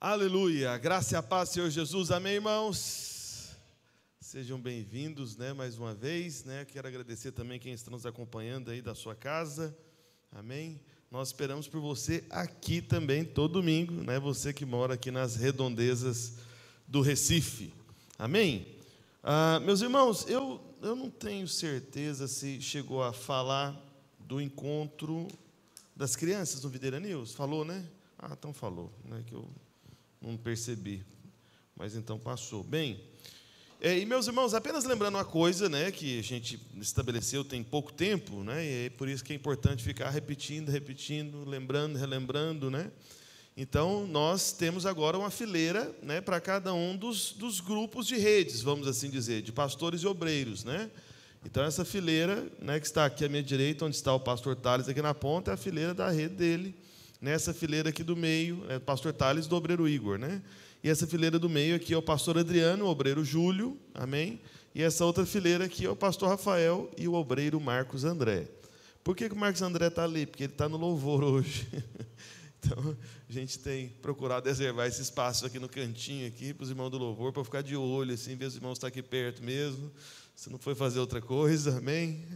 Aleluia, graça e a paz, Senhor Jesus, amém, irmãos? Sejam bem-vindos, mais uma vez, Quero agradecer também quem está nos acompanhando aí da sua casa, amém? Nós esperamos por você aqui também, todo domingo, Você que mora aqui nas redondezas do Recife, amém? Meus irmãos, eu não tenho certeza se chegou a falar do encontro das crianças no Videira News, falou, né? Então falou, que eu não percebi, mas então passou. Bem, e meus irmãos, apenas lembrando uma coisa, que a gente estabeleceu tem pouco tempo, e é por isso que é importante ficar repetindo, lembrando, relembrando, Então, nós temos agora uma fileira, para cada um dos grupos de redes, vamos assim dizer, de pastores e obreiros, Então, essa fileira, que está aqui à minha direita, onde está o pastor Thales aqui na ponta, é a fileira da rede dele. Nessa fileira aqui do meio, é o pastor Thales do obreiro Igor, E essa fileira do meio aqui é o pastor Adriano, o obreiro Júlio, amém? E essa outra fileira aqui é o pastor Rafael e o obreiro Marcos André. Por que o Marcos André está ali? Porque ele está no louvor hoje. Então, a gente tem procurado reservar esse espaço aqui no cantinho, aqui, para os irmãos do louvor, para ficar de olho, assim, ver se os irmãos estão aqui perto mesmo, se não foi fazer outra coisa, amém?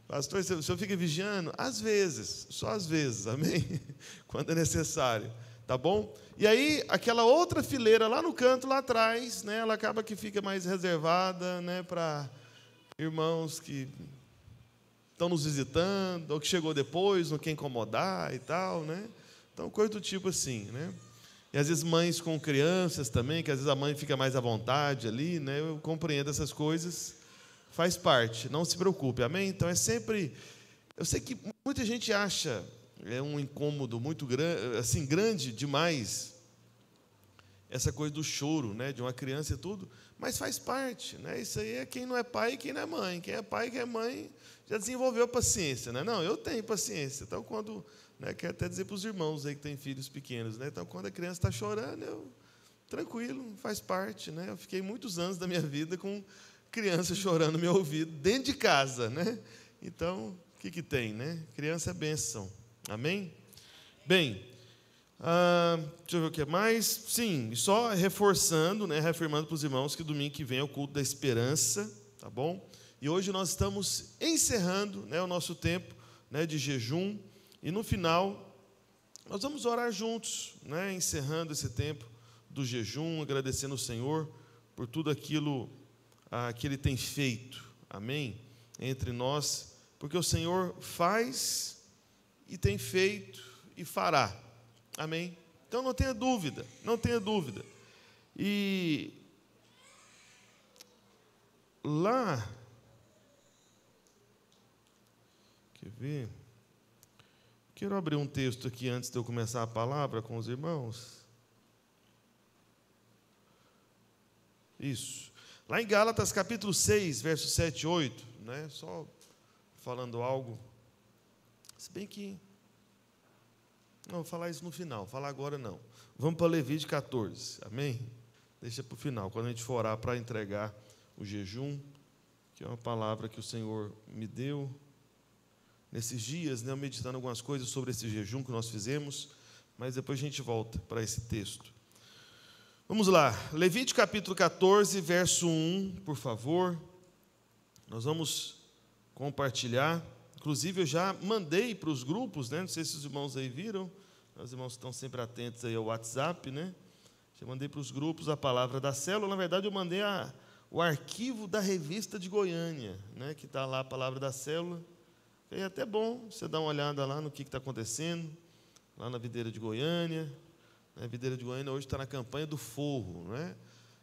Pastor, o senhor fica vigiando? Às vezes, só às vezes, amém? Quando é necessário, tá bom? E aí, aquela outra fileira lá no canto, lá atrás, ela acaba que fica mais reservada, para irmãos que estão nos visitando, ou que chegou depois, não quer incomodar e tal, Então, coisa do tipo assim, E às vezes mães com crianças também, que às vezes a mãe fica mais à vontade ali, Eu compreendo essas coisas. Faz parte, não se preocupe, amém? Então é sempre, eu sei que muita gente acha um incômodo muito grande, assim, grande demais, essa coisa do choro, de uma criança e tudo, mas faz parte, Isso aí é quem não é pai e quem não é mãe. Quem é pai e quem é mãe já desenvolveu paciência, Não, eu tenho paciência. Então, quando, quero até dizer para os irmãos aí que têm filhos pequenos, Então, quando a criança está chorando, tranquilo, faz parte, Eu fiquei muitos anos da minha vida com criança chorando no meu ouvido, dentro de casa, Então, o que tem, Criança é bênção, amém? Bem, deixa eu ver o que mais. Sim, só reforçando, reafirmando para os irmãos que domingo que vem é o culto da esperança, tá bom? E hoje nós estamos encerrando, o nosso tempo, de jejum, e no final nós vamos orar juntos, encerrando esse tempo do jejum, agradecendo ao Senhor por tudo aquilo que Ele tem feito, amém? Entre nós, porque o Senhor faz e tem feito e fará, amém? Então não tenha dúvida, não tenha dúvida. E lá, quer ver? Quero abrir um texto aqui antes de eu começar a palavra com os irmãos. Isso. Lá em Gálatas, capítulo 6, versos 7 e 8, só falando algo, se bem que, não, vou falar isso no final, falar agora não. Vamos para Levítico 14, amém? Deixa para o final, quando a gente for orar para entregar o jejum, que é uma palavra que o Senhor me deu nesses dias, eu meditando algumas coisas sobre esse jejum que nós fizemos, mas depois a gente volta para esse texto. Vamos lá, Levítico capítulo 14, verso 1, por favor. Nós vamos compartilhar. Inclusive, eu já mandei para os grupos, não sei se os irmãos aí viram. Os irmãos estão sempre atentos aí ao WhatsApp, Já mandei para os grupos a palavra da célula. Na verdade, eu mandei o arquivo da revista de Goiânia, que está lá a palavra da célula. É até bom você dar uma olhada lá no que está acontecendo, lá na Videira de Goiânia. A Videira de Goiânia hoje está na campanha do forro,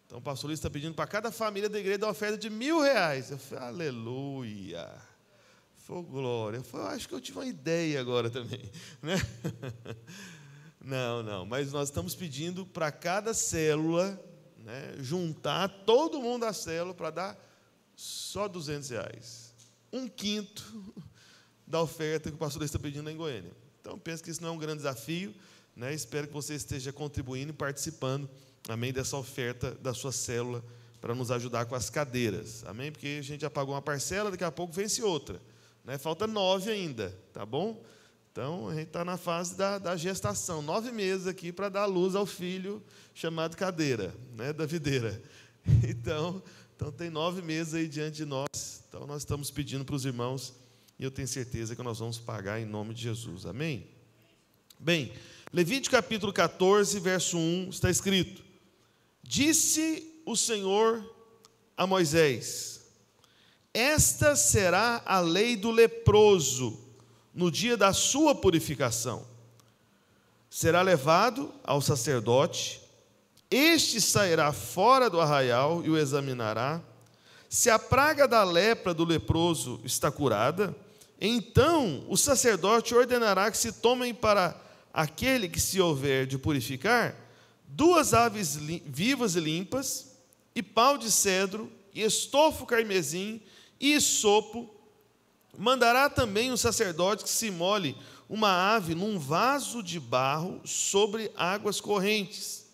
Então o pastor Luiz está pedindo para cada família da igreja dar uma oferta de R$1.000. Eu falei, aleluia, foi glória. Eu falei, acho que eu tive uma ideia agora também, Não, mas nós estamos pedindo para cada célula, juntar todo mundo da célula para dar só R$200, 1/5 da oferta que o pastor Luiz está pedindo lá em Goiânia. Então penso que isso não é um grande desafio. Espero que você esteja contribuindo e participando, amém, dessa oferta da sua célula, para nos ajudar com as cadeiras, amém? Porque a gente já pagou uma parcela, daqui a pouco vence outra, Falta 9 ainda, tá bom? Então, a gente está na fase da gestação, 9 meses aqui para dar luz ao filho chamado Cadeira, né, da videira. Então, tem 9 meses aí diante de nós. Então, nós estamos pedindo para os irmãos, e eu tenho certeza que nós vamos pagar em nome de Jesus. Amém? Bem, Levítico capítulo 14, verso 1, está escrito: Disse o Senhor a Moisés: Esta será a lei do leproso no dia da sua purificação. Será levado ao sacerdote, este sairá fora do arraial e o examinará. Se a praga da lepra do leproso está curada, então o sacerdote ordenará que se tomem para aquele que se houver de purificar 2 aves vivas e limpas, e pau de cedro, e estofo carmesim, e isopo. Mandará também o sacerdote que se molhe uma ave num vaso de barro sobre águas correntes.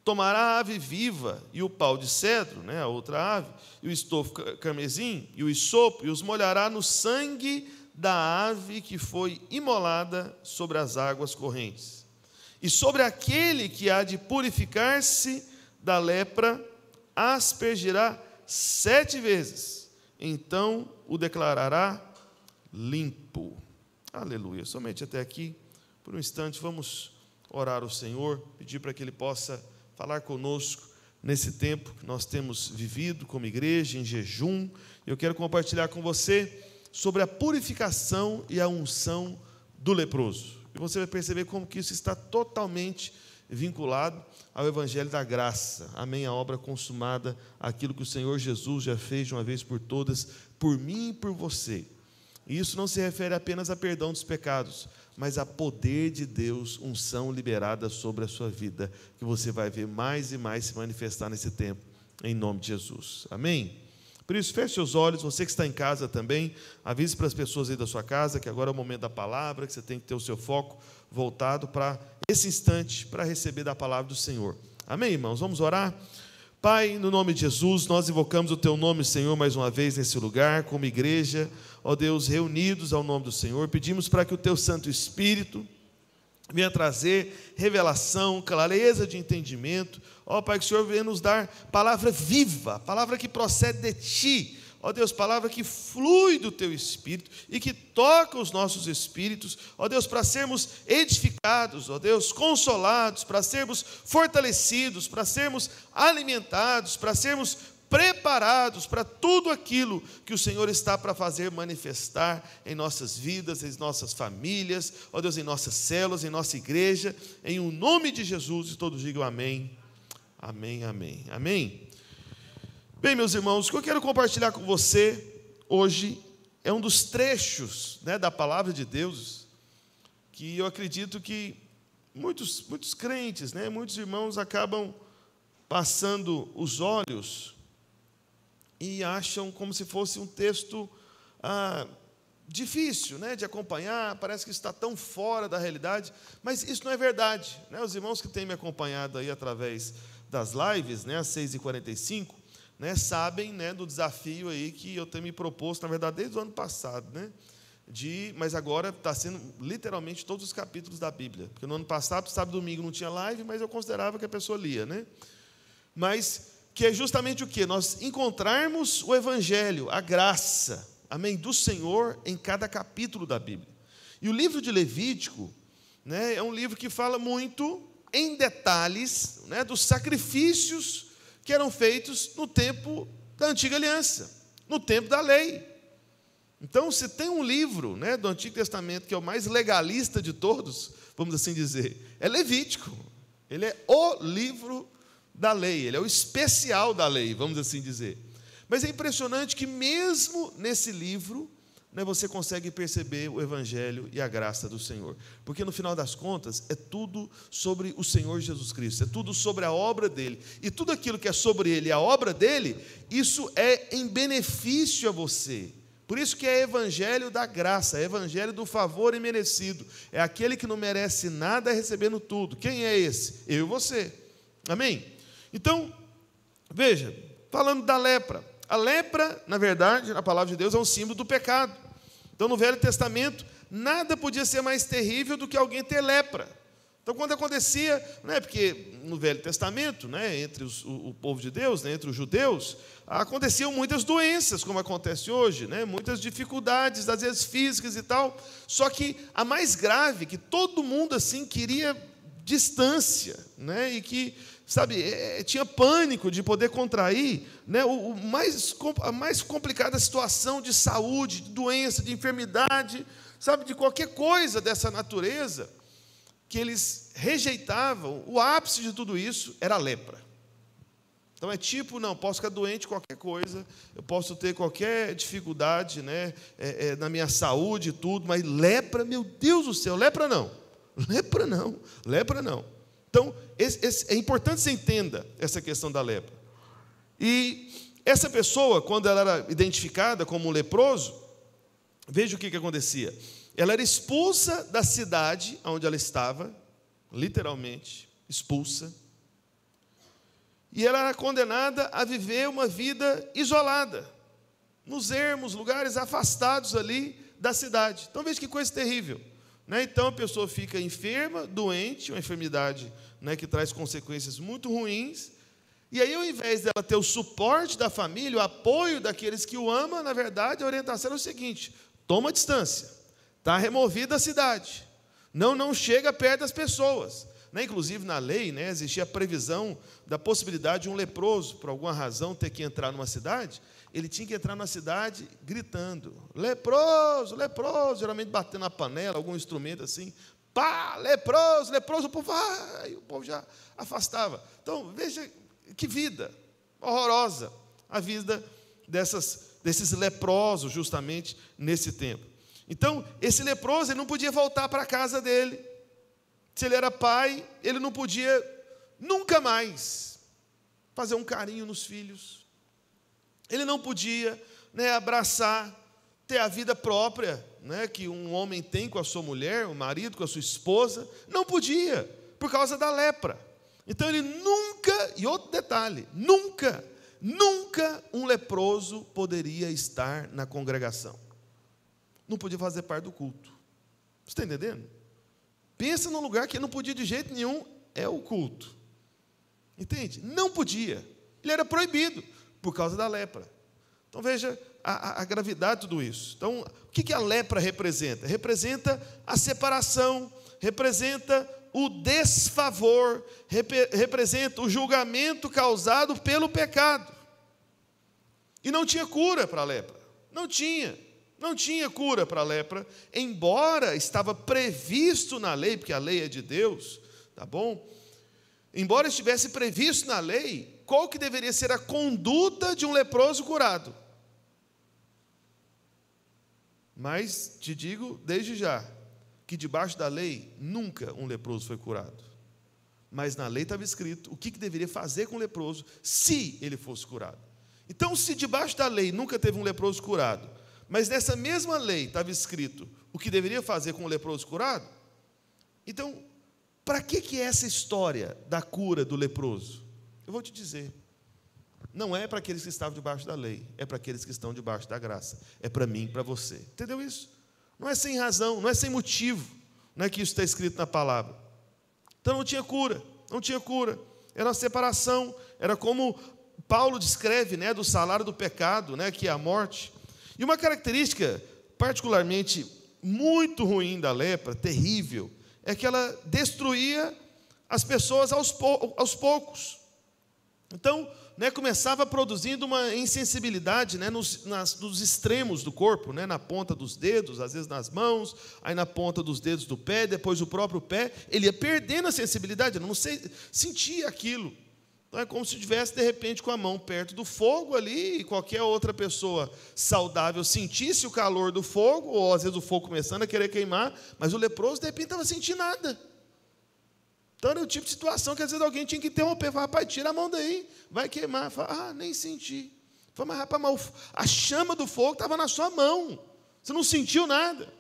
Tomará a ave viva e o pau de cedro, né, a outra ave, e o estofo carmesim, e o isopo, e os molhará no sangue da ave que foi imolada sobre as águas correntes. E sobre aquele que há de purificar-se da lepra, aspergirá 7 vezes, então o declarará limpo. Aleluia. Somente até aqui, por um instante, vamos orar ao Senhor, pedir para que Ele possa falar conosco nesse tempo que nós temos vivido como igreja, em jejum. Eu quero compartilhar com você sobre a purificação e a unção do leproso. E você vai perceber como que isso está totalmente vinculado ao Evangelho da Graça. Amém? A obra consumada, aquilo que o Senhor Jesus já fez de uma vez por todas, por mim e por você. E isso não se refere apenas a perdão dos pecados, mas a poder de Deus, unção liberada sobre a sua vida, que você vai ver mais e mais se manifestar nesse tempo, em nome de Jesus. Amém? Por isso, feche seus olhos, você que está em casa também, avise para as pessoas aí da sua casa, que agora é o momento da palavra, que você tem que ter o seu foco voltado para esse instante, para receber da palavra do Senhor. Amém, irmãos? Vamos orar? Pai, no nome de Jesus, nós invocamos o Teu nome, Senhor, mais uma vez nesse lugar, como igreja, ó Deus, reunidos ao nome do Senhor, pedimos para que o Teu Santo Espírito venha trazer revelação, clareza de entendimento, ó Pai, que o Senhor venha nos dar palavra viva, palavra que procede de Ti, ó Deus, palavra que flui do Teu Espírito e que toca os nossos espíritos, ó Deus, para sermos edificados, ó Deus, consolados, para sermos fortalecidos, para sermos alimentados, para sermos preparados para tudo aquilo que o Senhor está para fazer manifestar em nossas vidas, em nossas famílias, ó Deus, em nossas células, em nossa igreja, em o nome de Jesus, e todos digam amém, amém, amém, amém. Bem, meus irmãos, o que eu quero compartilhar com você hoje é um dos trechos, né, da palavra de Deus, que eu acredito que muitos crentes, né, muitos irmãos acabam passando os olhos e acham como se fosse um texto difícil, né, de acompanhar, parece que está tão fora da realidade, mas isso não é verdade, né? Os irmãos que têm me acompanhado aí através das lives, né, às 6h45, né, sabem, né, do desafio aí que eu tenho me proposto, na verdade, desde o ano passado, né, mas agora está sendo literalmente todos os capítulos da Bíblia, porque no ano passado, sábado e domingo não tinha live, mas eu considerava que a pessoa lia, né? Mas que é justamente o quê? Nós encontrarmos o Evangelho, a graça, amém, do Senhor em cada capítulo da Bíblia. E o livro de Levítico, né, é um livro que fala muito em detalhes, né, dos sacrifícios que eram feitos no tempo da Antiga Aliança, no tempo da lei. Então, se tem um livro, né, do Antigo Testamento que é o mais legalista de todos, vamos assim dizer, é Levítico. Ele é o livro da lei, ele é o especial da lei, vamos assim dizer. Mas é impressionante que mesmo nesse livro, né, você consegue perceber o Evangelho e a graça do Senhor. Porque no final das contas, é tudo sobre o Senhor Jesus Cristo, é tudo sobre a obra dele. E tudo aquilo que é sobre ele e a obra dele, isso é em benefício a você. Por isso que é Evangelho da graça, é Evangelho do favor imerecido. É aquele que não merece nada recebendo tudo. Quem é esse? Eu e você. Amém? Então, veja, falando da lepra. A lepra, na verdade, na palavra de Deus, é um símbolo do pecado. Então, no Velho Testamento, nada podia ser mais terrível do que alguém ter lepra. Então, quando acontecia, né, porque no Velho Testamento, né, entre o povo de Deus, né, entre os judeus, aconteciam muitas doenças, como acontece hoje, né, muitas dificuldades, às vezes físicas e tal. Só que a mais grave, que todo mundo assim queria distância, né, e que, sabe, tinha pânico de poder contrair, né, a mais complicada situação de saúde, de doença, de enfermidade, sabe, de qualquer coisa dessa natureza, que eles rejeitavam. O ápice de tudo isso era a lepra. Então é tipo, não, posso ficar doente qualquer coisa, eu posso ter qualquer dificuldade, né, na minha saúde e tudo, mas lepra, meu Deus do céu, lepra não, lepra não, lepra não. Então, é importante você entenda essa questão da lepra. E essa pessoa, quando ela era identificada como um leproso, veja o que acontecia. Ela era expulsa da cidade onde ela estava, literalmente, expulsa. E ela era condenada a viver uma vida isolada, nos ermos, lugares afastados ali da cidade. Então, veja que coisa terrível, né? Então, a pessoa fica enferma, doente, uma enfermidade, né, que traz consequências muito ruins. E aí, ao invés dela ter o suporte da família, o apoio daqueles que o amam, na verdade, a orientação é o seguinte: toma distância. Está removida a cidade. Não chega perto das pessoas. Né? Inclusive, na lei, né, existia a previsão da possibilidade de um leproso, por alguma razão, ter que entrar numa cidade. Ele tinha que entrar numa cidade gritando: leproso, leproso, geralmente batendo na panela, algum instrumento assim. Pá, leproso, leproso, o povo já afastava. Então, veja que vida horrorosa a vida desses leprosos, justamente nesse tempo. Então, esse leproso, ele não podia voltar para a casa dele. Se ele era pai, ele não podia nunca mais fazer um carinho nos filhos. Ele não podia, né, abraçar, ter a vida própria, né, que um homem tem com a sua mulher, o marido com a sua esposa. Não podia, por causa da lepra. Então, ele nunca, e outro detalhe, nunca um leproso poderia estar na congregação. Não podia fazer parte do culto. Você está entendendo? Pensa num lugar que ele não podia de jeito nenhum, é o culto. Entende? Não podia. Ele era proibido por causa da lepra. Então veja a gravidade de tudo isso. Então, o que a lepra representa? Representa a separação, representa o desfavor, representa o julgamento causado pelo pecado. E não tinha cura para a lepra. Não tinha cura para a lepra, embora estava previsto na lei, porque a lei é de Deus, tá bom? Embora estivesse previsto na lei, qual que deveria ser a conduta de um leproso curado? Mas te digo desde já, que debaixo da lei, nunca um leproso foi curado. Mas na lei estava escrito o que deveria fazer com o leproso, se ele fosse curado. Então, se debaixo da lei nunca teve um leproso curado, mas nessa mesma lei estava escrito o que deveria fazer com o leproso curado, então, para que é essa história da cura do leproso? Eu vou te dizer, não é para aqueles que estavam debaixo da lei, é para aqueles que estão debaixo da graça, é para mim e para você. Entendeu isso? Não é sem razão, não é sem motivo, não é que isso está escrito na palavra. Então não tinha cura, era uma separação, era como Paulo descreve, né, do salário do pecado, né, que é a morte. E uma característica particularmente muito ruim da lepra, terrível, é que ela destruía as pessoas aos poucos. Então, né, começava produzindo uma insensibilidade, né, nos extremos do corpo, né, na ponta dos dedos, às vezes nas mãos, aí na ponta dos dedos do pé, depois o próprio pé, ele ia perdendo a sensibilidade, não sentia aquilo. Então, é como se estivesse, de repente, com a mão perto do fogo ali, e qualquer outra pessoa saudável sentisse o calor do fogo, ou às vezes o fogo começando a querer queimar, mas o leproso, de repente, não estava sentindo nada. Então, era o tipo de situação que, às vezes, alguém tinha que interromper, falar: rapaz, tira a mão daí, vai queimar. Fala: nem senti. Fala: mas, rapaz, a chama do fogo estava na sua mão, você não sentiu nada.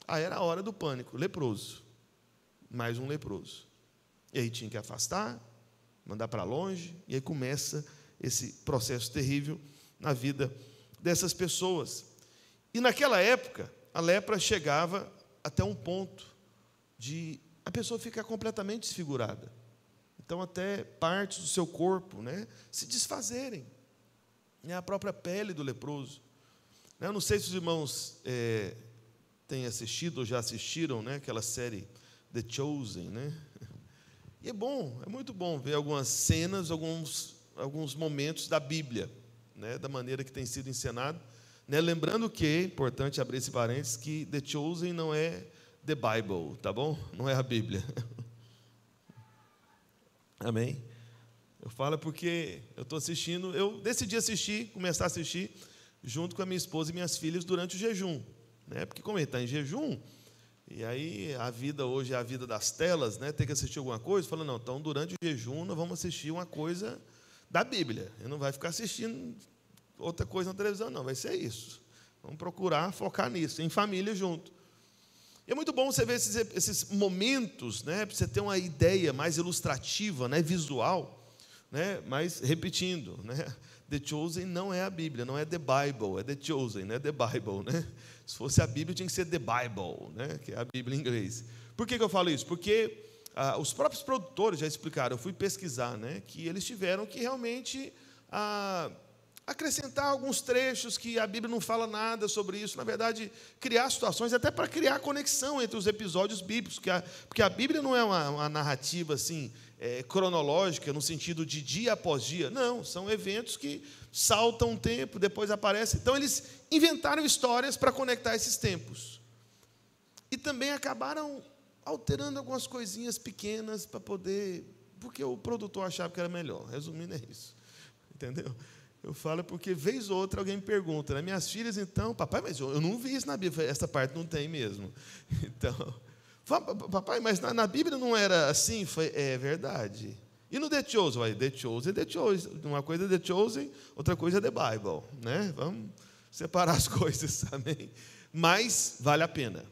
Aí era a hora do pânico, leproso, mais um leproso. E aí tinha que afastar, mandar para longe, e aí começa esse processo terrível na vida dessas pessoas. E naquela época, a lepra chegava até um ponto de a pessoa ficar completamente desfigurada. Então, até partes do seu corpo, né, se desfazerem. É a própria pele do leproso. Eu não sei se os irmãos têm assistido ou já assistiram, né, aquela série The Chosen, né? E é bom, é muito bom ver algumas cenas, alguns momentos da Bíblia, né, da maneira que tem sido encenado. Né, lembrando que, é importante abrir esse parênteses, que The Chosen não é The Bible, tá bom? Não é a Bíblia. Amém? Eu falo porque eu estou assistindo, eu decidi assistir, começar a assistir, junto com a minha esposa e minhas filhas durante o jejum. Né? Porque como ele está em jejum, e aí a vida hoje é a vida das telas, né? Tem que assistir alguma coisa, falando, não, então durante o jejum nós vamos assistir uma coisa da Bíblia. Ele não vai ficar assistindo outra coisa na televisão, não, vai ser isso. Vamos procurar focar nisso, em família junto. E é muito bom você ver esses momentos, né, para você ter uma ideia mais ilustrativa, né, visual, né, mas repetindo, né, The Chosen não é a Bíblia, não é The Bible, é The Chosen, não é The Bible, né? Se fosse a Bíblia, tinha que ser The Bible, né, que é a Bíblia em inglês. Por que eu falo isso? Porque os próprios produtores já explicaram, eu fui pesquisar, né, que eles tiveram que realmente acrescentar alguns trechos que a Bíblia não fala nada sobre isso, na verdade, criar situações, até para criar conexão entre os episódios bíblicos, porque a Bíblia não é uma narrativa assim, cronológica, no sentido de dia após dia, não, são eventos que saltam um tempo, depois aparecem, então eles inventaram histórias para conectar esses tempos, e também acabaram alterando algumas coisinhas pequenas para poder, porque o produtor achava que era melhor, resumindo é isso, entendeu? Eu falo porque, vez ou outra, alguém me pergunta, né? Minhas filhas, então, papai, mas eu não vi isso na Bíblia, essa parte não tem mesmo. Então, papai, mas na Bíblia não era assim? É verdade. E no The Chosen? The Chosen, The Chosen. Uma coisa é The Chosen, outra coisa é The Bible. Né? Vamos separar as coisas, amém? Mas vale a pena,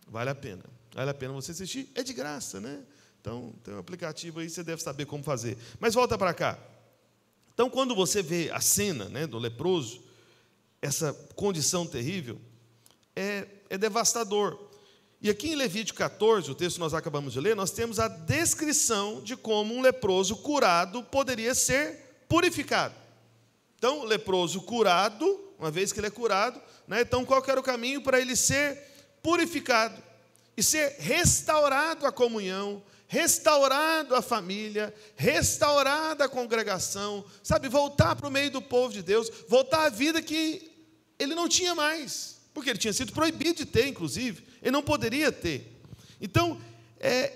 vale a pena. Vale a pena você assistir, é de graça, né? Então, tem um aplicativo aí, você deve saber como fazer. Mas volta para cá. Então, quando você vê a cena, né, do leproso, essa condição terrível, é devastador. E aqui em Levítico 14, o texto que nós acabamos de ler, nós temos a descrição de como um leproso curado poderia ser purificado. Então, o leproso curado, uma vez que ele é curado, né, então qual que era o caminho para ele ser purificado e ser restaurado à comunhão, restaurado a família, restaurada a congregação, sabe, voltar para o meio do povo de Deus, voltar à vida que ele não tinha mais, porque ele tinha sido proibido de ter, inclusive, ele não poderia ter. Então,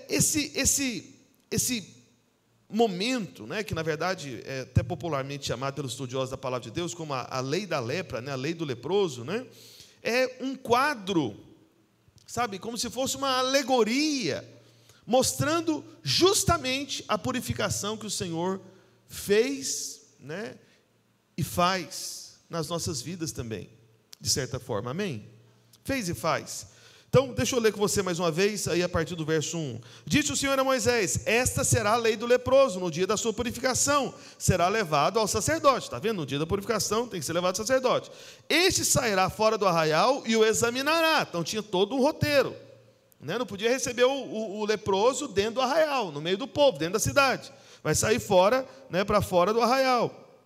esse momento, né, que na verdade é até popularmente chamado pelos estudiosos da palavra de Deus como a lei da lepra, né, a lei do leproso, né, é um quadro, sabe, como se fosse uma alegoria, mostrando justamente a purificação que o Senhor fez, né, e faz nas nossas vidas também, de certa forma, amém? Fez e faz. Então, deixa eu ler com você mais uma vez, aí a partir do verso 1. Disse o Senhor a Moisés, esta será a lei do leproso, no dia da sua purificação, será levado ao sacerdote. Está vendo? No dia da purificação tem que ser levado ao sacerdote. Este sairá fora do arraial e o examinará. Então, tinha todo um roteiro. Não podia receber o leproso dentro do arraial, no meio do povo, dentro da cidade. Vai sair fora, né, para fora do arraial.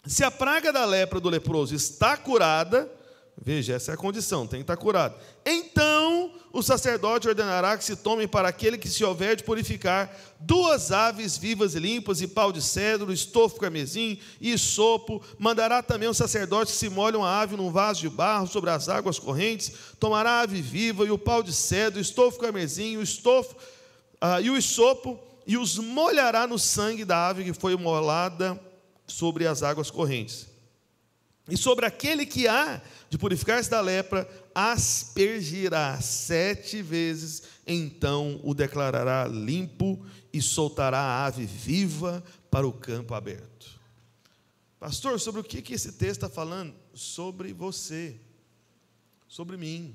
Se a praga da lepra do leproso está curada, veja, essa é a condição, tem que estar curado. Então, o sacerdote ordenará que se tomem para aquele que se houver de purificar 2 aves vivas e limpas, e pau de cedro, estofo carmesim e isopo. Mandará também o sacerdote que se molhe uma ave num vaso de barro sobre as águas correntes, tomará a ave viva e o pau de cedro, o estofo carmesim, o estofo e o isopo, e os molhará no sangue da ave que foi molada sobre as águas correntes. E sobre aquele que há de purificar-se da lepra, aspergirá 7 vezes, então o declarará limpo e soltará a ave viva para o campo aberto. Pastor, sobre o que esse texto está falando? Sobre você, sobre mim,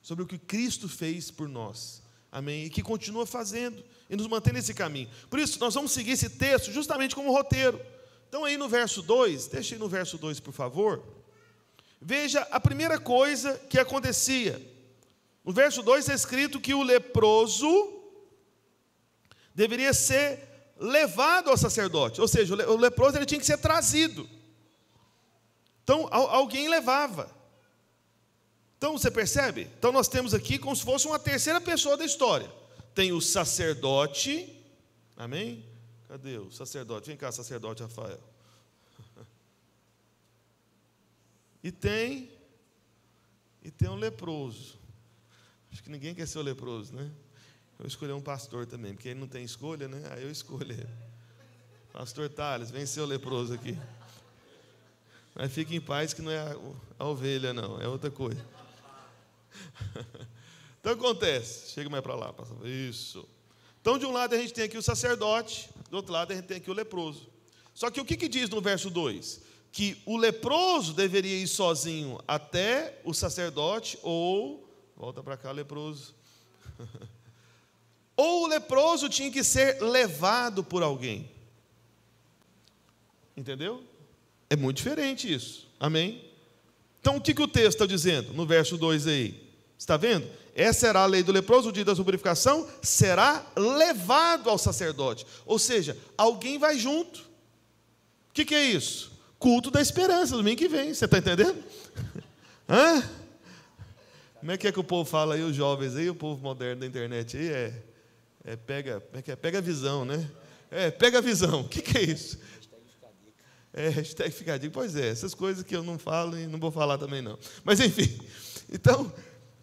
sobre o que Cristo fez por nós, amém? E que continua fazendo, e nos mantém nesse caminho. Por isso, nós vamos seguir esse texto justamente como roteiro. Então aí no verso 2, deixa aí no verso 2, por favor. Veja a primeira coisa que acontecia. No verso 2 é escrito que o leproso deveria ser levado ao sacerdote, ou seja, o leproso ele tinha que ser trazido. Então, alguém levava. Então, você percebe? Então, nós temos aqui como se fosse uma terceira pessoa da história. Tem o sacerdote, amém? Cadê o sacerdote? Vem cá, sacerdote Rafael. E tem um leproso. Acho que ninguém quer ser o leproso, né? Eu escolhi um pastor também, porque ele não tem escolha, né? Aí eu escolho ele. Pastor Thales, vem ser o leproso aqui. Mas fique em paz que não é a ovelha, não, é outra coisa. Então acontece, chega mais para lá, pastor. Isso. Então de um lado a gente tem aqui o sacerdote, do outro lado a gente tem aqui o leproso. Só que o que diz no verso 2? Que o leproso deveria ir sozinho até o sacerdote, ou, volta para cá, leproso. Ou o leproso tinha que ser levado por alguém. Entendeu? É muito diferente isso. Amém? Então o que o texto está dizendo no verso 2 aí? Está vendo? Essa será a lei do leproso, o dia da sua purificação será levado ao sacerdote. Ou seja, alguém vai junto. O que é isso? Culto da esperança, domingo que vem. Você está entendendo? Hã? Como é que o povo fala aí, os jovens aí, o povo moderno da internet aí, pega a visão, né? Pega a visão. O que é isso? Hashtag fica a dica. Pois é, essas coisas que eu não falo e não vou falar também não. Mas enfim, então,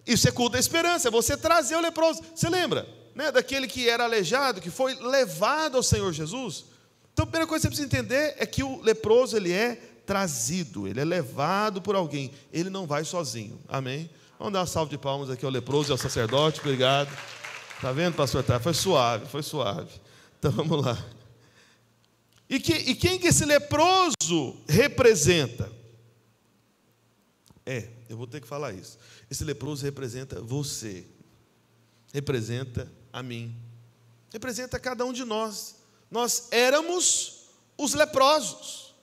isso é culto da esperança, é você trazer o leproso. Você lembra, né, daquele que era aleijado, que foi levado ao Senhor Jesus? Então, a primeira coisa que você precisa entender é que o leproso, ele é trazido, ele é levado por alguém, ele não vai sozinho. Amém? Vamos dar uma salva de palmas aqui ao leproso e ao sacerdote, obrigado. Está vendo, pastor Tá? Foi suave. Então, vamos lá. E quem que esse leproso representa? Eu vou ter que falar isso. Esse leproso representa você, representa a mim, representa cada um de nós. Nós éramos os leprosos,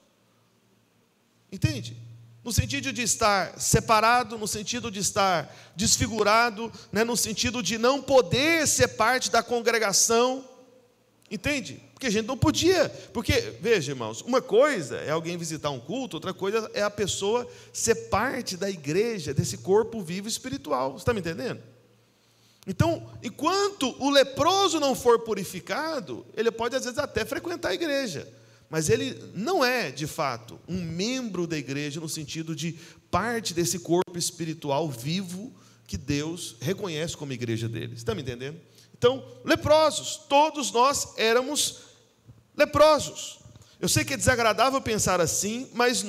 entende? No sentido de estar separado, no sentido de estar desfigurado, né? No sentido de não poder ser parte da congregação, entende? Porque a gente não podia, porque, veja, irmãos, uma coisa é alguém visitar um culto, outra coisa é a pessoa ser parte da igreja, desse corpo vivo espiritual, você está me entendendo? Então, enquanto o leproso não for purificado, ele pode às vezes até frequentar a igreja, mas ele não é, de fato, um membro da igreja no sentido de parte desse corpo espiritual vivo que Deus reconhece como igreja dele, você está me entendendo? Então, leprosos, todos nós éramos leprosos. Eu sei que é desagradável pensar assim, mas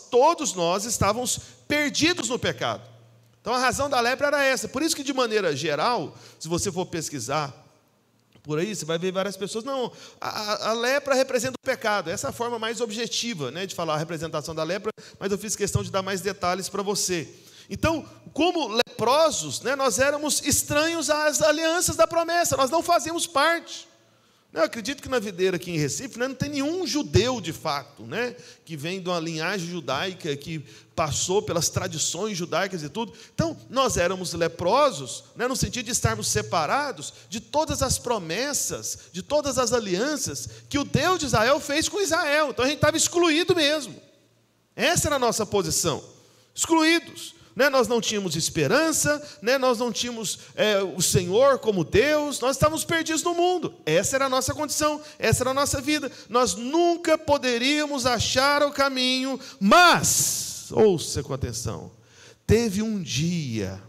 todos nós estávamos perdidos no pecado. Então a razão da lepra era essa. Por isso que, de maneira geral, se você for pesquisar por aí, você vai ver várias pessoas, não, a lepra representa o pecado. Essa é a forma mais objetiva, né, de falar a representação da lepra, mas eu fiz questão de dar mais detalhes para você. Então, como leprosos, né, nós éramos estranhos às alianças da promessa, nós não fazíamos parte. Eu acredito que na videira aqui em Recife, né, não tem nenhum judeu de fato, né, que vem de uma linhagem judaica, que passou pelas tradições judaicas e tudo. Então, nós éramos leprosos, né, no sentido de estarmos separados de todas as promessas, de todas as alianças que o Deus de Israel fez com Israel. Então, a gente estava excluído mesmo. Essa era a nossa posição, excluídos. Nós não tínhamos esperança, nós não tínhamos o Senhor como Deus, nós estávamos perdidos no mundo. Essa era a nossa condição, essa era a nossa vida. Nós nunca poderíamos achar o caminho, mas, ouça com atenção, teve um dia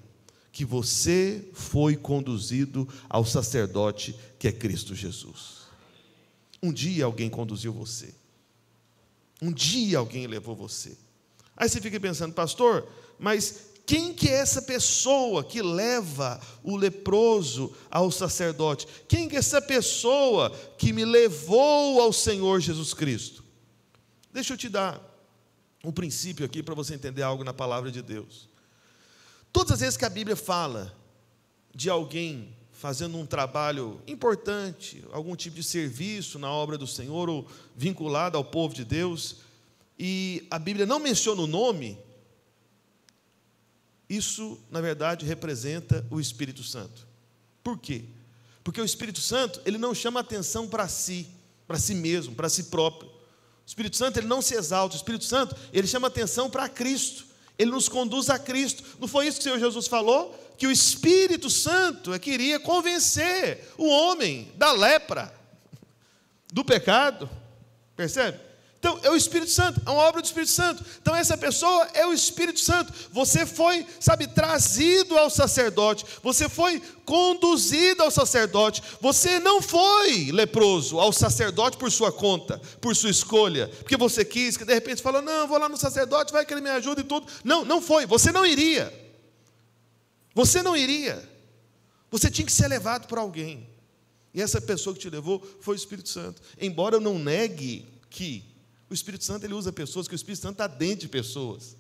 que você foi conduzido ao sacerdote que é Cristo Jesus. Um dia alguém conduziu você. Um dia alguém levou você. Aí você fica pensando, pastor, mas quem que é essa pessoa que leva o leproso ao sacerdote? Quem que é essa pessoa que me levou ao Senhor Jesus Cristo? Deixa eu te dar um princípio aqui para você entender algo na palavra de Deus. Todas as vezes que a Bíblia fala de alguém fazendo um trabalho importante, algum tipo de serviço na obra do Senhor ou vinculado ao povo de Deus, e a Bíblia não menciona o nome, Isso, na verdade, representa o Espírito Santo. Por quê? Porque o Espírito Santo, ele não chama atenção para si mesmo, para si próprio. O Espírito Santo, ele não se exalta. O Espírito Santo, ele chama atenção para Cristo. Ele nos conduz a Cristo. Não foi isso que o Senhor Jesus falou? Que o Espírito Santo queria convencer o homem da lepra, do pecado. Percebe? Então, é o Espírito Santo, é uma obra do Espírito Santo. Então, essa pessoa é o Espírito Santo. Você foi, trazido ao sacerdote. Você foi conduzido ao sacerdote. Você não foi leproso ao sacerdote por sua conta, por sua escolha, porque você quis, que de repente você falou, não, vou lá no sacerdote, vai que ele me ajuda e tudo. Não, não foi. Você não iria. Você não iria. Você tinha que ser levado por alguém. E essa pessoa que te levou foi o Espírito Santo. Embora eu não negue que o Espírito Santo, ele usa pessoas, que o Espírito Santo está dentro de pessoas.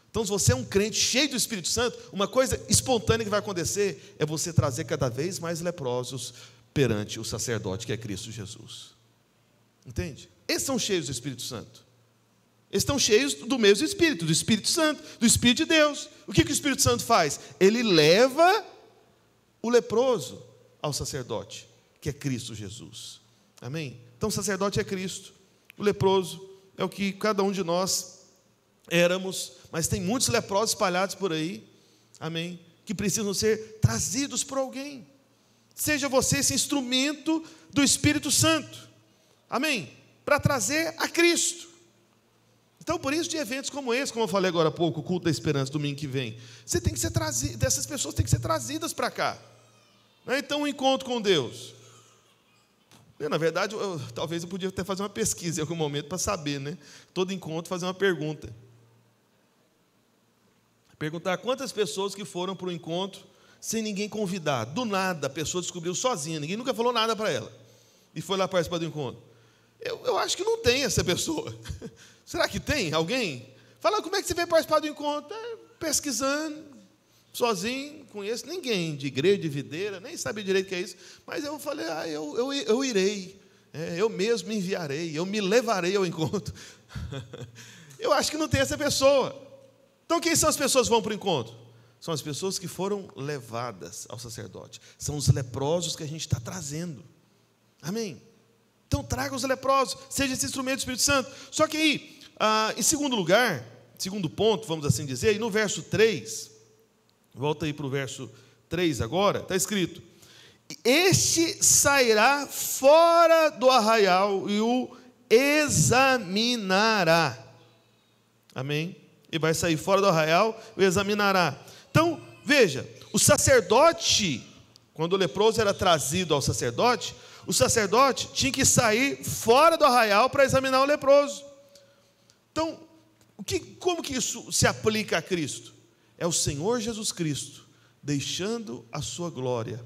Então, se você é um crente cheio do Espírito Santo, uma coisa espontânea que vai acontecer é você trazer cada vez mais leprosos perante o sacerdote, que é Cristo Jesus. Entende? Esses são cheios do Espírito Santo. Eles estão cheios do mesmo Espírito, do Espírito Santo, do Espírito de Deus. O que o Espírito Santo faz? Ele leva o leproso ao sacerdote, que é Cristo Jesus. Amém? Então, o sacerdote é Cristo. O leproso é o que cada um de nós éramos, mas tem muitos leprosos espalhados por aí, amém, que precisam ser trazidos por alguém. Seja você esse instrumento do Espírito Santo, amém, para trazer a Cristo. Então, por isso, de eventos como esse, como eu falei agora há pouco, o culto da esperança, domingo que vem, você tem que ser trazido, essas pessoas têm que ser trazidas para cá. Então, um encontro com Deus. Na verdade, talvez eu podia até fazer uma pesquisa em algum momento para saber, né? Todo encontro fazer uma pergunta. Perguntar quantas pessoas que foram para o encontro sem ninguém convidar. Do nada, a pessoa descobriu sozinha, ninguém nunca falou nada para ela. E foi lá participar do encontro. Eu acho que não tem essa pessoa. Será que tem alguém? Fala, como é que você veio participar do encontro? Pesquisando. Sozinho, conheço ninguém de igreja, de videira, nem sabia direito o que é isso, mas eu falei, eu irei, eu mesmo me enviarei, eu me levarei ao encontro. Eu acho que não tem essa pessoa. Então, quem são as pessoas que vão para o encontro? São as pessoas que foram levadas ao sacerdote, são os leprosos que a gente está trazendo, amém? Então, traga os leprosos, seja esse instrumento do Espírito Santo. Só que aí, em segundo lugar, segundo ponto, vamos assim dizer, aí no verso 3, volta aí para o verso 3 agora, está escrito, este sairá fora do arraial e o examinará, amém? Ele vai sair fora do arraial e o examinará. Então, veja, o sacerdote, quando o leproso era trazido ao sacerdote, o sacerdote tinha que sair fora do arraial para examinar o leproso. Então, como que isso se aplica a Cristo? É o Senhor Jesus Cristo deixando a sua glória,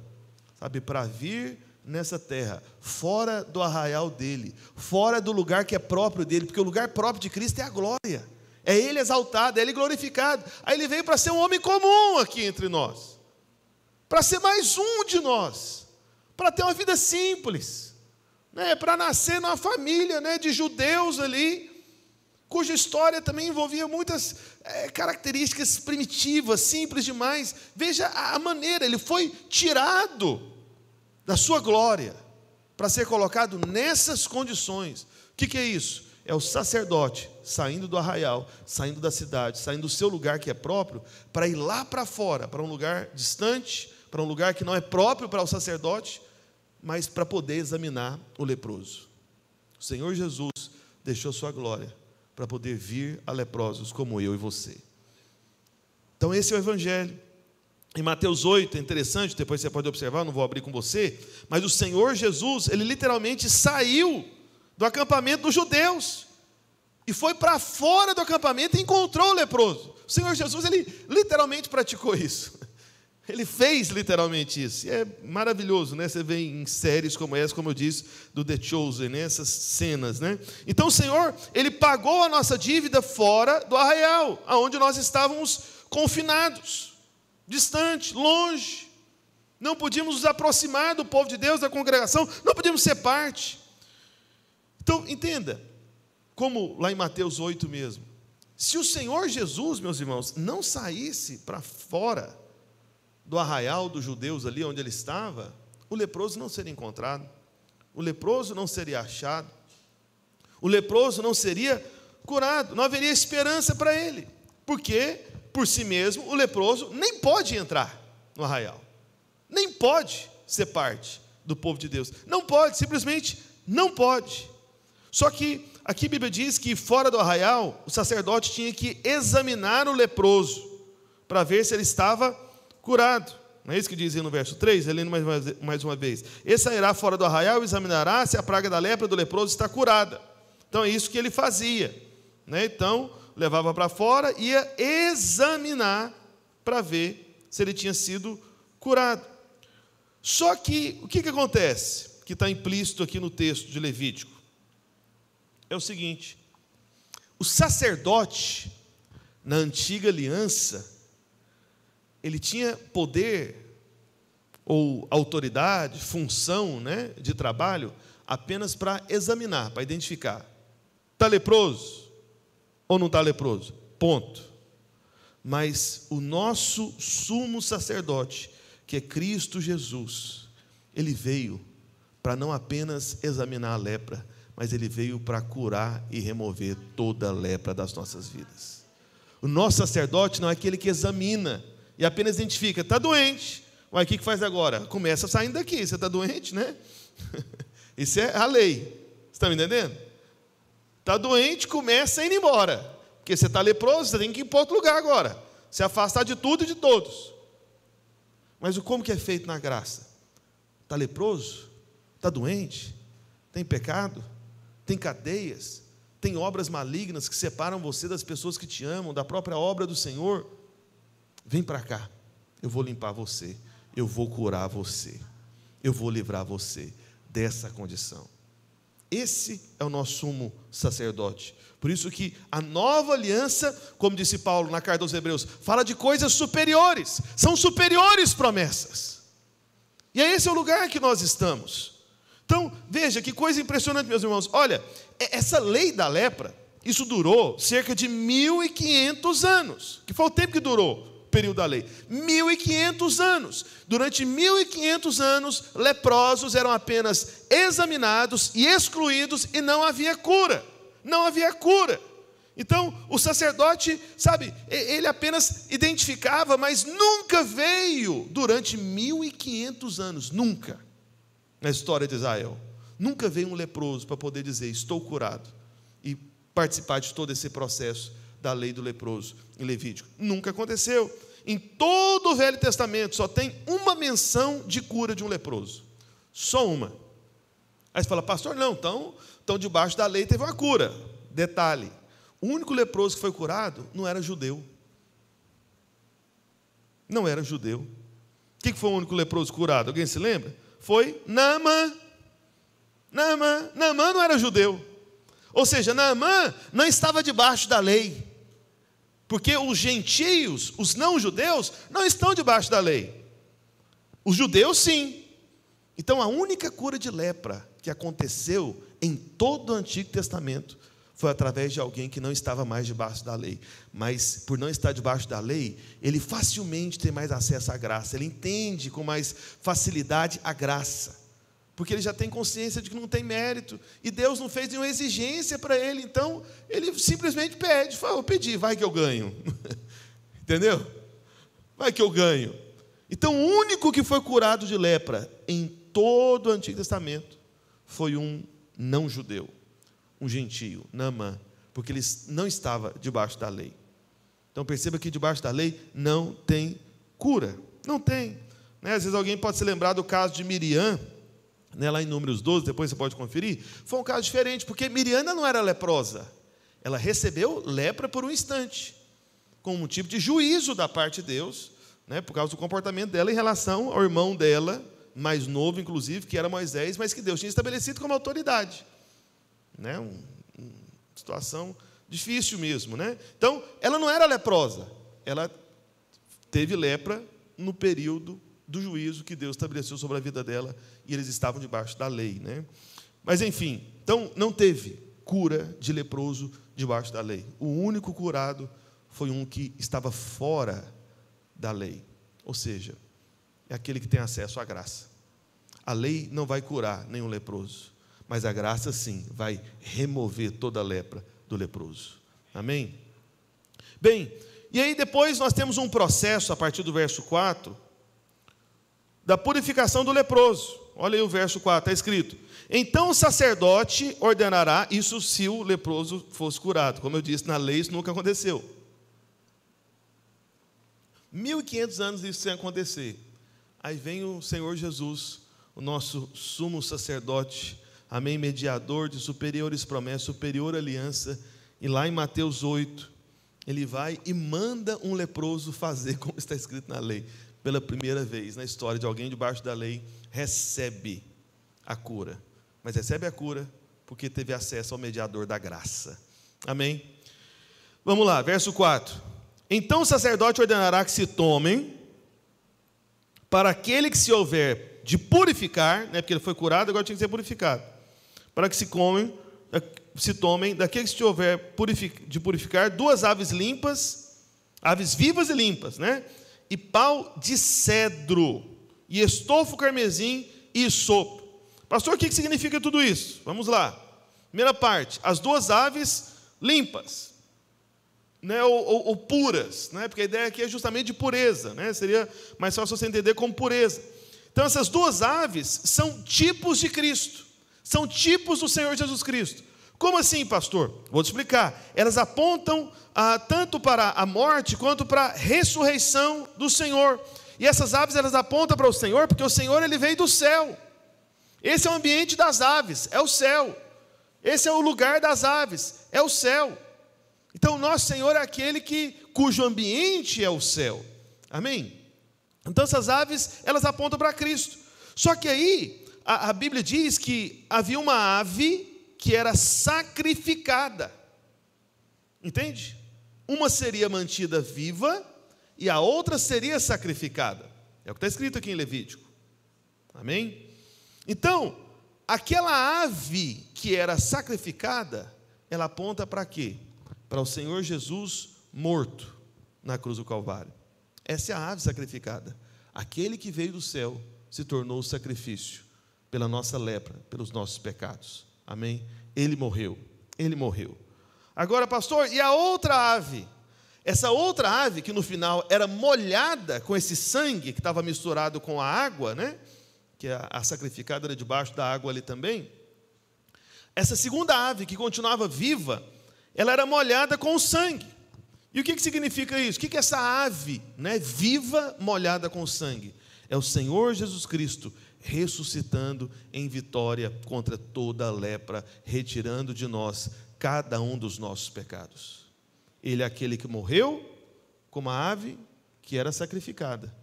para vir nessa terra, fora do arraial dele, fora do lugar que é próprio dele, porque o lugar próprio de Cristo é a glória, é ele exaltado, é ele glorificado. Aí ele veio para ser um homem comum aqui entre nós, para ser mais um de nós, para ter uma vida simples, para nascer numa família de judeus ali, cuja história também envolvia muitas características primitivas, simples demais. Veja a maneira, ele foi tirado da sua glória, para ser colocado nessas condições. O que é isso? É o sacerdote saindo do arraial, saindo da cidade, saindo do seu lugar que é próprio, para ir lá para fora, para um lugar distante, para um lugar que não é próprio para o sacerdote, mas para poder examinar o leproso. O Senhor Jesus deixou sua glória para poder vir a leprosos como eu e você. Então esse é o Evangelho. Em Mateus 8, é interessante, depois você pode observar, não vou abrir com você, mas o Senhor Jesus, ele literalmente saiu do acampamento dos judeus, e foi para fora do acampamento e encontrou o leproso. O Senhor Jesus, ele literalmente praticou isso. Ele fez literalmente isso. E é maravilhoso, né? Você vê em séries como essa, como eu disse, do The Chosen, né? Essas cenas, né? Então o Senhor, ele pagou a nossa dívida fora do arraial, aonde nós estávamos confinados, distante, longe. Não podíamos nos aproximar do povo de Deus, da congregação, não podíamos ser parte. Então, entenda, como lá em Mateus 8 mesmo, Se o Senhor Jesus, meus irmãos, não saísse para fora do arraial dos judeus ali onde ele estava, o leproso não seria encontrado, o leproso não seria achado, o leproso não seria curado, não haveria esperança para ele, porque, por si mesmo, o leproso nem pode entrar no arraial, nem pode ser parte do povo de Deus, não pode, simplesmente não pode. Só que aqui a Bíblia diz que fora do arraial, o sacerdote tinha que examinar o leproso, para ver se ele estava curado. Não é isso que diz aí no verso 3, relendo mais uma vez. Esse sairá fora do arraial e examinará se a praga da lepra do leproso está curada. Então é isso que ele fazia, né? Então levava para fora e ia examinar para ver se ele tinha sido curado. Só que o que acontece, que está implícito aqui no texto de Levítico, é o seguinte: o sacerdote na antiga aliança, ele tinha poder ou autoridade, função, né, de trabalho apenas para examinar, para identificar. Está leproso ou não está leproso? Ponto. Mas o nosso sumo sacerdote, que é Cristo Jesus, ele veio para não apenas examinar a lepra, mas ele veio para curar e remover toda a lepra das nossas vidas. O nosso sacerdote não é aquele que examina e apenas identifica, está doente. Ué, o que faz agora? Começa saindo daqui, você está doente, né? Isso é a lei, você está me entendendo? Está doente, começa indo embora, porque você está leproso, você tem que ir para outro lugar agora, se afastar de tudo e de todos. Mas como que é feito na graça? Está leproso? Está doente? Tem pecado? Tem cadeias? Tem obras malignas que separam você das pessoas que te amam, da própria obra do Senhor? Vem para cá, eu vou limpar você, eu vou curar você, eu vou livrar você dessa condição. Esse é o nosso sumo sacerdote. Por isso que a nova aliança, como disse Paulo na carta aos Hebreus, fala de coisas superiores, são superiores promessas. E é esse o lugar que nós estamos. Então, veja que coisa impressionante, meus irmãos. Olha, essa lei da lepra, isso durou cerca de 1.500 anos, que foi o tempo que durou o período da lei. 1.500 anos. Durante 1.500 anos, leprosos eram apenas examinados e excluídos e não havia cura. Não havia cura. Então, o sacerdote, sabe, ele apenas identificava, mas nunca veio durante 1.500 anos, nunca, na história de Israel, nunca veio um leproso para poder dizer, estou curado, e participar de todo esse processo da lei do leproso em Levítico. Nunca aconteceu. Em todo o Velho Testamento só tem uma menção de cura de um leproso, só uma. Aí você fala, pastor, não, então debaixo da lei teve uma cura. Detalhe, o único leproso que foi curado não era judeu. Não era judeu. O que foi o único leproso curado? Alguém se lembra? Foi Naamã. Naamã não era judeu. Ou seja, Naamã não estava debaixo da lei. Porque os gentios, os não-judeus, não estão debaixo da lei. Os judeus, sim. Então, a única cura de lepra que aconteceu em todo o Antigo Testamento foi através de alguém que não estava mais debaixo da lei. Mas, por não estar debaixo da lei, ele facilmente tem mais acesso à graça. Ele entende com mais facilidade a graça. Porque ele já tem consciência de que não tem mérito. E Deus não fez nenhuma exigência para ele. Então, ele simplesmente pede. Fala, eu pedi, vai que eu ganho. Entendeu? Vai que eu ganho. Então, o único que foi curado de lepra em todo o Antigo Testamento foi um não-judeu, um gentio, Naamã, porque ele não estava debaixo da lei. Então, perceba que debaixo da lei não tem cura. Não tem. Né? Às vezes alguém pode se lembrar do caso de Miriam, né, lá em Números 12, depois você pode conferir. Foi um caso diferente, porque Miriam não era leprosa. Ela recebeu lepra por um instante, com um tipo de juízo da parte de Deus, né, por causa do comportamento dela em relação ao irmão dela, mais novo, inclusive, que era Moisés, mas que Deus tinha estabelecido como autoridade. Né, uma situação difícil mesmo. Né? Então, ela não era leprosa. Ela teve lepra no período do juízo que Deus estabeleceu sobre a vida dela, e eles estavam debaixo da lei. Né? Mas, enfim, então não teve cura de leproso debaixo da lei. O único curado foi um que estava fora da lei, ou seja, é aquele que tem acesso à graça. A lei não vai curar nenhum leproso, mas a graça sim vai remover toda a lepra do leproso. Amém? Bem, e aí depois nós temos um processo, a partir do verso 4, da purificação do leproso. Olha aí o verso 4, está escrito: então o sacerdote ordenará, isso se o leproso fosse curado. Como eu disse, na lei isso nunca aconteceu. 1500 anos isso sem acontecer. Aí vem o Senhor Jesus, o nosso sumo sacerdote, amém, mediador de superiores promessas, superior aliança, e lá em Mateus 8, ele vai e manda um leproso fazer como está escrito na lei. Pela primeira vez na história de alguém debaixo da lei, recebe a cura. Mas recebe a cura porque teve acesso ao mediador da graça. Amém? Vamos lá, verso 4. Então o sacerdote ordenará que se tomem, para aquele que se houver de purificar, né, porque ele foi curado, agora tinha que ser purificado, para que se tomem daquele que se houver de purificar 2 aves limpas, aves vivas e limpas, né? E pau de cedro, e estofo carmesim e isopo. Pastor, o que significa tudo isso? Vamos lá. Primeira parte, as 2 aves limpas, né, ou puras, né, porque a ideia aqui é justamente de pureza, né, seria mais fácil você entender como pureza. Então essas 2 aves são tipos de Cristo, são tipos do Senhor Jesus Cristo. Como assim, pastor? Vou te explicar. Elas apontam tanto para a morte quanto para a ressurreição do Senhor. E essas aves, elas apontam para o Senhor, porque o Senhor, ele veio do céu. Esse é o ambiente das aves, é o céu. Esse é o lugar das aves, é o céu. Então, o nosso Senhor é aquele cujo ambiente é o céu. Amém? Então, essas aves, elas apontam para Cristo. Só que aí, a Bíblia diz que havia uma ave que era sacrificada. Entende? Uma seria mantida viva e a outra seria sacrificada. É o que está escrito aqui em Levítico. Amém? Então, aquela ave que era sacrificada, ela aponta para quê? Para o Senhor Jesus morto na cruz do Calvário. Essa é a ave sacrificada. Aquele que veio do céu se tornou o sacrifício pela nossa lepra, pelos nossos pecados. Amém? Ele morreu. Ele morreu. Agora, pastor, e a outra ave? Essa outra ave, que no final era molhada com esse sangue que estava misturado com a água, né? Que a sacrificada era debaixo da água ali também. Essa segunda ave, que continuava viva, ela era molhada com o sangue. E o que significa isso? O que é essa ave, né, viva, molhada com sangue? É o Senhor Jesus Cristo ressuscitando em vitória contra toda a lepra, retirando de nós cada um dos nossos pecados. Ele é aquele que morreu como a ave que era sacrificada,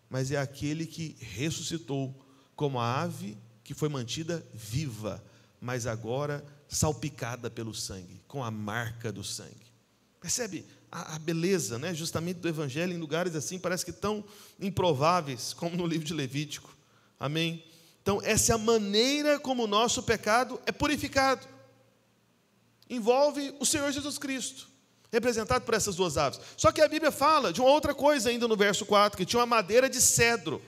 mas é aquele que ressuscitou como a ave que foi mantida viva, mas agora salpicada pelo sangue, com a marca do sangue. Percebe a beleza, né, justamente do Evangelho em lugares assim, parece que tão improváveis, como no livro de Levítico. Amém? Então, essa é a maneira como o nosso pecado é purificado. Envolve o Senhor Jesus Cristo, representado por essas 2 aves. Só que a Bíblia fala de uma outra coisa ainda no verso 4, que tinha uma madeira de cedro.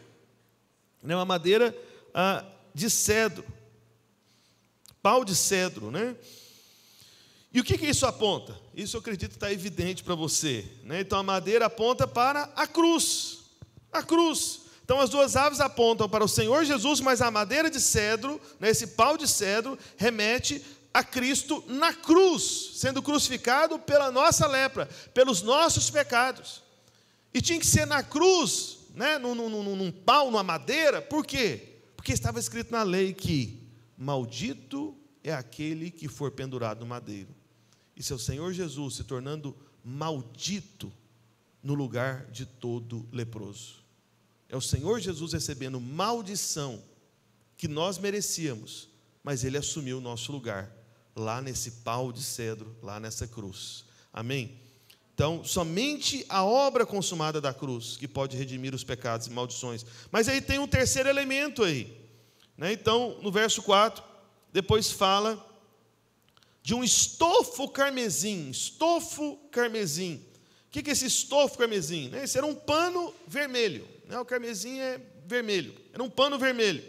Né, uma madeira de cedro. Pau de cedro, né? E o que isso aponta? Isso eu acredito que está evidente para você, né? Então a madeira aponta para a cruz. A cruz. Então as 2 aves apontam para o Senhor Jesus, mas a madeira de cedro, né, esse pau de cedro, remete a Cristo na cruz, sendo crucificado pela nossa lepra, pelos nossos pecados. E tinha que ser na cruz, né, num pau, numa madeira. Por quê? Porque estava escrito na lei que maldito é aquele que for pendurado no madeiro. E seu Senhor Jesus se tornando maldito no lugar de todo leproso. É o Senhor Jesus recebendo maldição que nós merecíamos, mas Ele assumiu o nosso lugar, lá nesse pau de cedro, lá nessa cruz. Amém? Então, somente a obra consumada da cruz que pode redimir os pecados e maldições. Mas aí tem um terceiro elemento aí, né? Então, no verso 4, depois fala de um estofo carmesim. Estofo carmesim. O que é esse estofo carmesim? Esse era um pano vermelho. O carmesim é vermelho. Era um pano vermelho.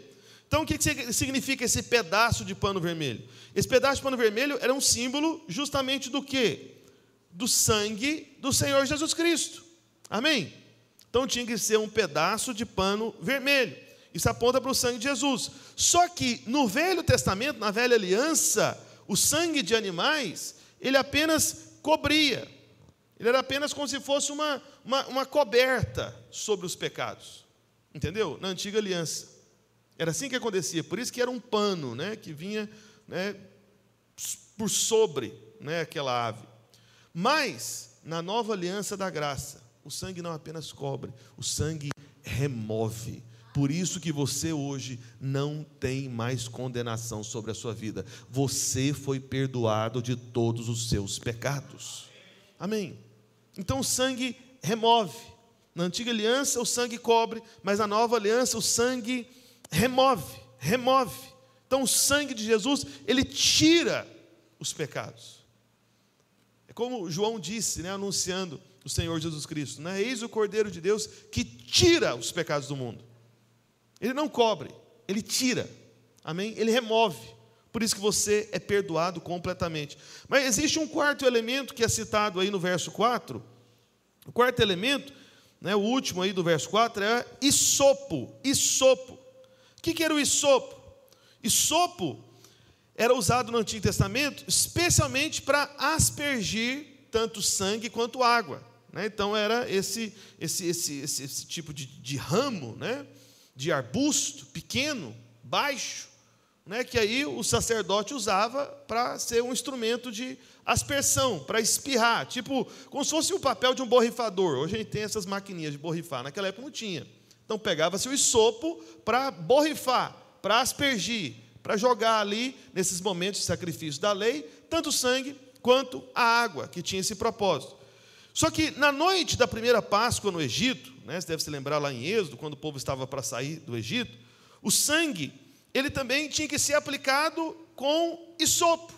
Então, o que significa esse pedaço de pano vermelho? Esse pedaço de pano vermelho era um símbolo justamente do quê? Do sangue do Senhor Jesus Cristo. Amém? Então, tinha que ser um pedaço de pano vermelho. Isso aponta para o sangue de Jesus. Só que, no Velho Testamento, na Velha Aliança, o sangue de animais, ele apenas cobria. Ele era apenas como se fosse uma coberta sobre os pecados. Entendeu? Na Antiga Aliança. Era assim que acontecia. Por isso que era um pano, que vinha por sobre aquela ave. Mas, na Nova Aliança da Graça, o sangue não apenas cobre, o sangue remove. Por isso que você hoje não tem mais condenação sobre a sua vida. Você foi perdoado de todos os seus pecados. Amém? Então o sangue remove. Na Antiga Aliança o sangue cobre, mas na Nova Aliança o sangue remove. Então o sangue de Jesus, ele tira os pecados. É como João disse, anunciando o Senhor Jesus Cristo, eis o Cordeiro de Deus que tira os pecados do mundo. Ele não cobre, ele tira, amém? Ele remove, por isso que você é perdoado completamente. Mas existe um quarto elemento que é citado aí no verso 4, o quarto elemento, o último aí do verso 4, é hisopo. O que era o hisopo? Hisopo era usado no Antigo Testamento, especialmente para aspergir tanto sangue quanto água. Então era esse tipo de ramo, de arbusto pequeno, baixo, que aí o sacerdote usava para ser um instrumento de aspersão, para espirrar, tipo, como se fosse o papel de um borrifador. Hoje a gente tem essas maquininhas de borrifar, naquela época não tinha. Então pegava-se o hisopo para borrifar, para aspergir, para jogar ali, nesses momentos de sacrifício da lei, tanto o sangue quanto a água, que tinha esse propósito. Só que na noite da primeira Páscoa no Egito, você deve se lembrar lá em Êxodo, quando o povo estava para sair do Egito, o sangue, ele também tinha que ser aplicado com hisopo.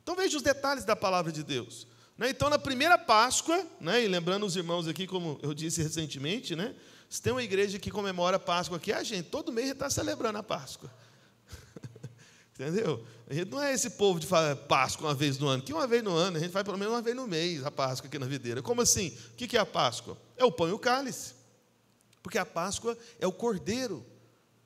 Então veja os detalhes da palavra de Deus. Então na primeira Páscoa, e lembrando os irmãos aqui, como eu disse recentemente, se tem uma igreja que comemora a Páscoa aqui, a gente todo mês está celebrando a Páscoa. Entendeu? A gente não é esse povo de fazer Páscoa uma vez no ano, que uma vez no ano, a gente faz pelo menos uma vez no mês a Páscoa aqui na videira. Como assim? O que é a Páscoa? É o pão e o cálice. Porque a Páscoa é o cordeiro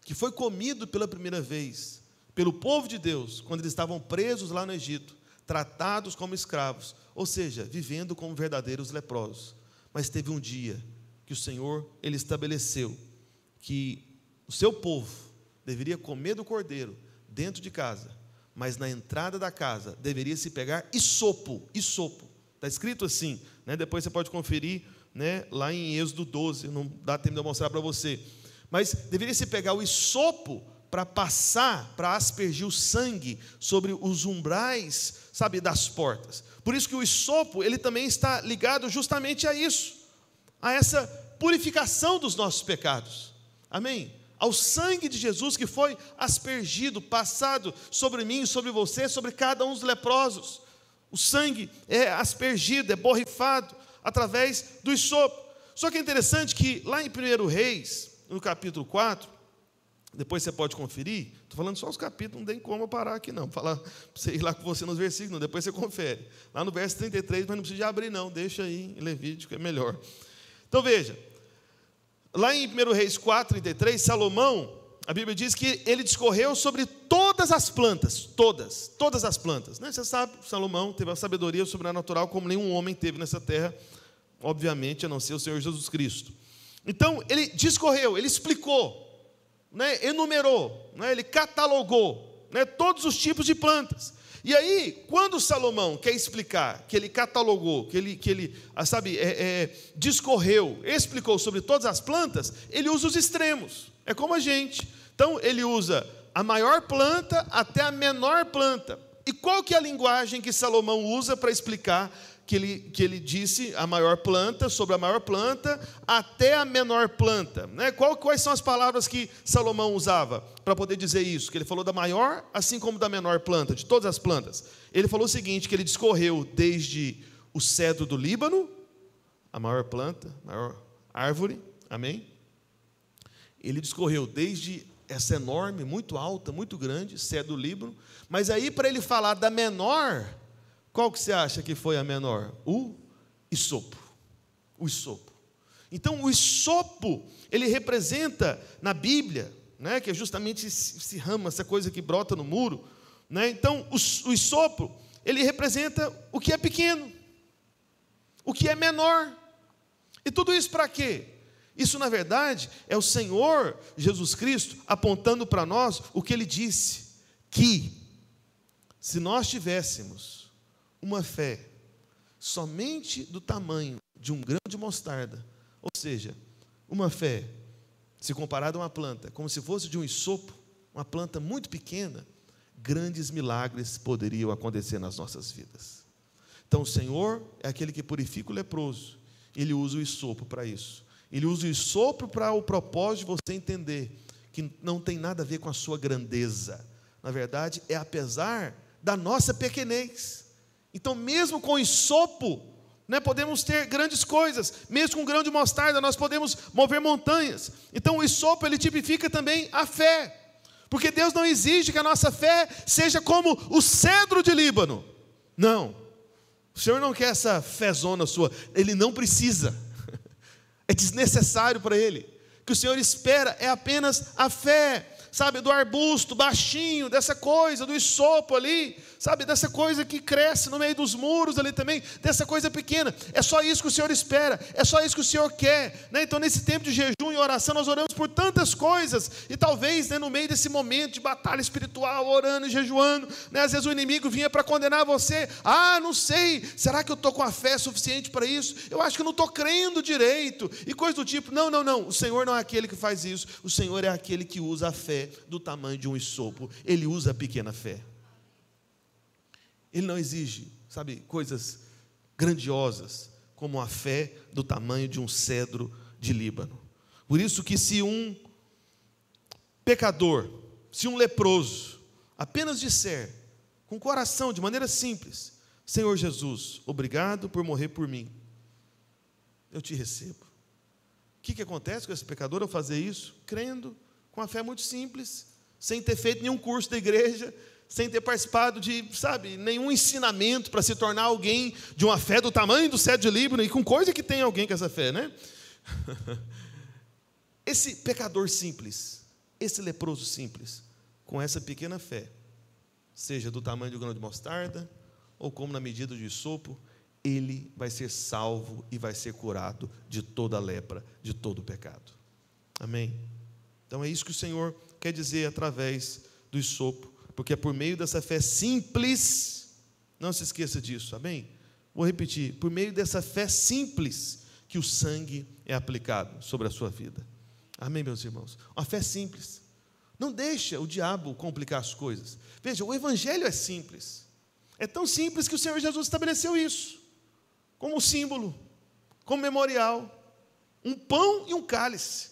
que foi comido pela primeira vez pelo povo de Deus, quando eles estavam presos lá no Egito, tratados como escravos, ou seja, vivendo como verdadeiros leprosos. Mas teve um dia que o Senhor, ele estabeleceu que o seu povo deveria comer do cordeiro dentro de casa, mas na entrada da casa deveria se pegar hisopo. Está escrito assim, depois você pode conferir, lá em Êxodo 12, não dá tempo de eu mostrar para você, mas deveria se pegar o hisopo para passar, para aspergir o sangue sobre os umbrais, das portas. Por isso que o hisopo, ele também está ligado justamente a isso, a essa purificação dos nossos pecados. Amém? Ao sangue de Jesus que foi aspergido, passado sobre mim, sobre você, sobre cada um dos leprosos. O sangue é aspergido, é borrifado através do hisopo. Só que é interessante que lá em 1 Reis, no capítulo 4, depois você pode conferir, estou falando só os capítulos, não tem como parar aqui não, falar para você ir lá com você nos versículos, não, depois você confere. Lá no verso 33, mas não precisa de abrir não, deixa aí em Levítico, é melhor. Então veja, lá em 1 Reis 4, 33, Salomão, a Bíblia diz que ele discorreu sobre todas as plantas, todas as plantas. Você sabe, Salomão teve a sabedoria sobrenatural como nenhum homem teve nessa terra, obviamente, a não ser o Senhor Jesus Cristo. Então, ele discorreu, ele explicou, enumerou, ele catalogou, todos os tipos de plantas. E aí, quando Salomão quer explicar, que ele catalogou, que ele discorreu, explicou sobre todas as plantas, ele usa os extremos. É como a gente. Então, ele usa a maior planta até a menor planta. E qual que é a linguagem que Salomão usa para explicar que ele disse a maior planta, sobre a maior planta, até a menor planta. Né? Quais são as palavras que Salomão usava para poder dizer isso? Que ele falou da maior, assim como da menor planta, de todas as plantas. Ele falou o seguinte, que ele discorreu desde o cedro do Líbano, a maior planta, a maior árvore, amém? Ele discorreu desde essa enorme, muito alta, muito grande, cedro do Líbano, mas aí para ele falar da menor, qual que você acha que foi a menor? O hisopo. O hisopo. Então, o hisopo, ele representa na Bíblia, né, que é justamente esse ramo, essa coisa que brota no muro. Né? Então, o hisopo, ele representa o que é pequeno, o que é menor. E tudo isso para quê? Isso, na verdade, é o Senhor Jesus Cristo apontando para nós o que Ele disse, que se nós tivéssemos uma fé somente do tamanho de um grão de mostarda, ou seja, uma fé, se comparada a uma planta, como se fosse de um hisopo, uma planta muito pequena, grandes milagres poderiam acontecer nas nossas vidas. Então o Senhor é aquele que purifica o leproso, Ele usa o hisopo para isso. Ele usa o hisopo para o propósito de você entender que não tem nada a ver com a sua grandeza. Na verdade, é apesar da nossa pequenez. Então, mesmo com o hisopo, né, podemos ter grandes coisas. Mesmo com um grão de mostarda, nós podemos mover montanhas. Então, o hisopo, ele tipifica também a fé. Porque Deus não exige que a nossa fé seja como o cedro de Líbano. Não. O Senhor não quer essa fezona sua. Ele não precisa. É desnecessário para Ele. O que o Senhor espera é apenas a fé, sabe, do arbusto baixinho, dessa coisa, do hisopo ali, sabe, dessa coisa que cresce no meio dos muros ali também, dessa coisa pequena. É só isso que o Senhor espera, é só isso que o Senhor quer. Né? Então, nesse tempo de jejum e oração, nós oramos por tantas coisas, e talvez, né, no meio desse momento de batalha espiritual, orando e jejuando, né, às vezes o inimigo vinha para condenar você. Ah, não sei, será que eu estou com a fé suficiente para isso? Eu acho que eu não estou crendo direito, e coisa do tipo. Não, o Senhor não é aquele que faz isso, o Senhor é aquele que usa a fé do tamanho de um hisopo. Ele usa a pequena fé. Ele não exige, sabe, coisas grandiosas, como a fé do tamanho de um cedro de Líbano. Por isso que se um pecador, se um leproso, apenas disser, com o coração, de maneira simples, Senhor Jesus, obrigado por morrer por mim, eu te recebo. O que acontece com esse pecador ao fazer isso? Crendo, com uma fé muito simples, sem ter feito nenhum curso da igreja, sem ter participado de, sabe, nenhum ensinamento para se tornar alguém de uma fé do tamanho do cedro de Líbano, e com coisa que tem alguém com essa fé, né? Esse pecador simples, esse leproso simples, com essa pequena fé, seja do tamanho do grão de mostarda, ou como na medida de hisopo, ele vai ser salvo e vai ser curado de toda a lepra, de todo o pecado. Amém? Então é isso que o Senhor quer dizer através do hisopo, porque é por meio dessa fé simples, não se esqueça disso, amém? Vou repetir, por meio dessa fé simples, que o sangue é aplicado sobre a sua vida. Amém, meus irmãos? Uma fé simples. Não deixa o diabo complicar as coisas. Veja, o evangelho é simples. É tão simples que o Senhor Jesus estabeleceu isso, como símbolo, como memorial, um pão e um cálice.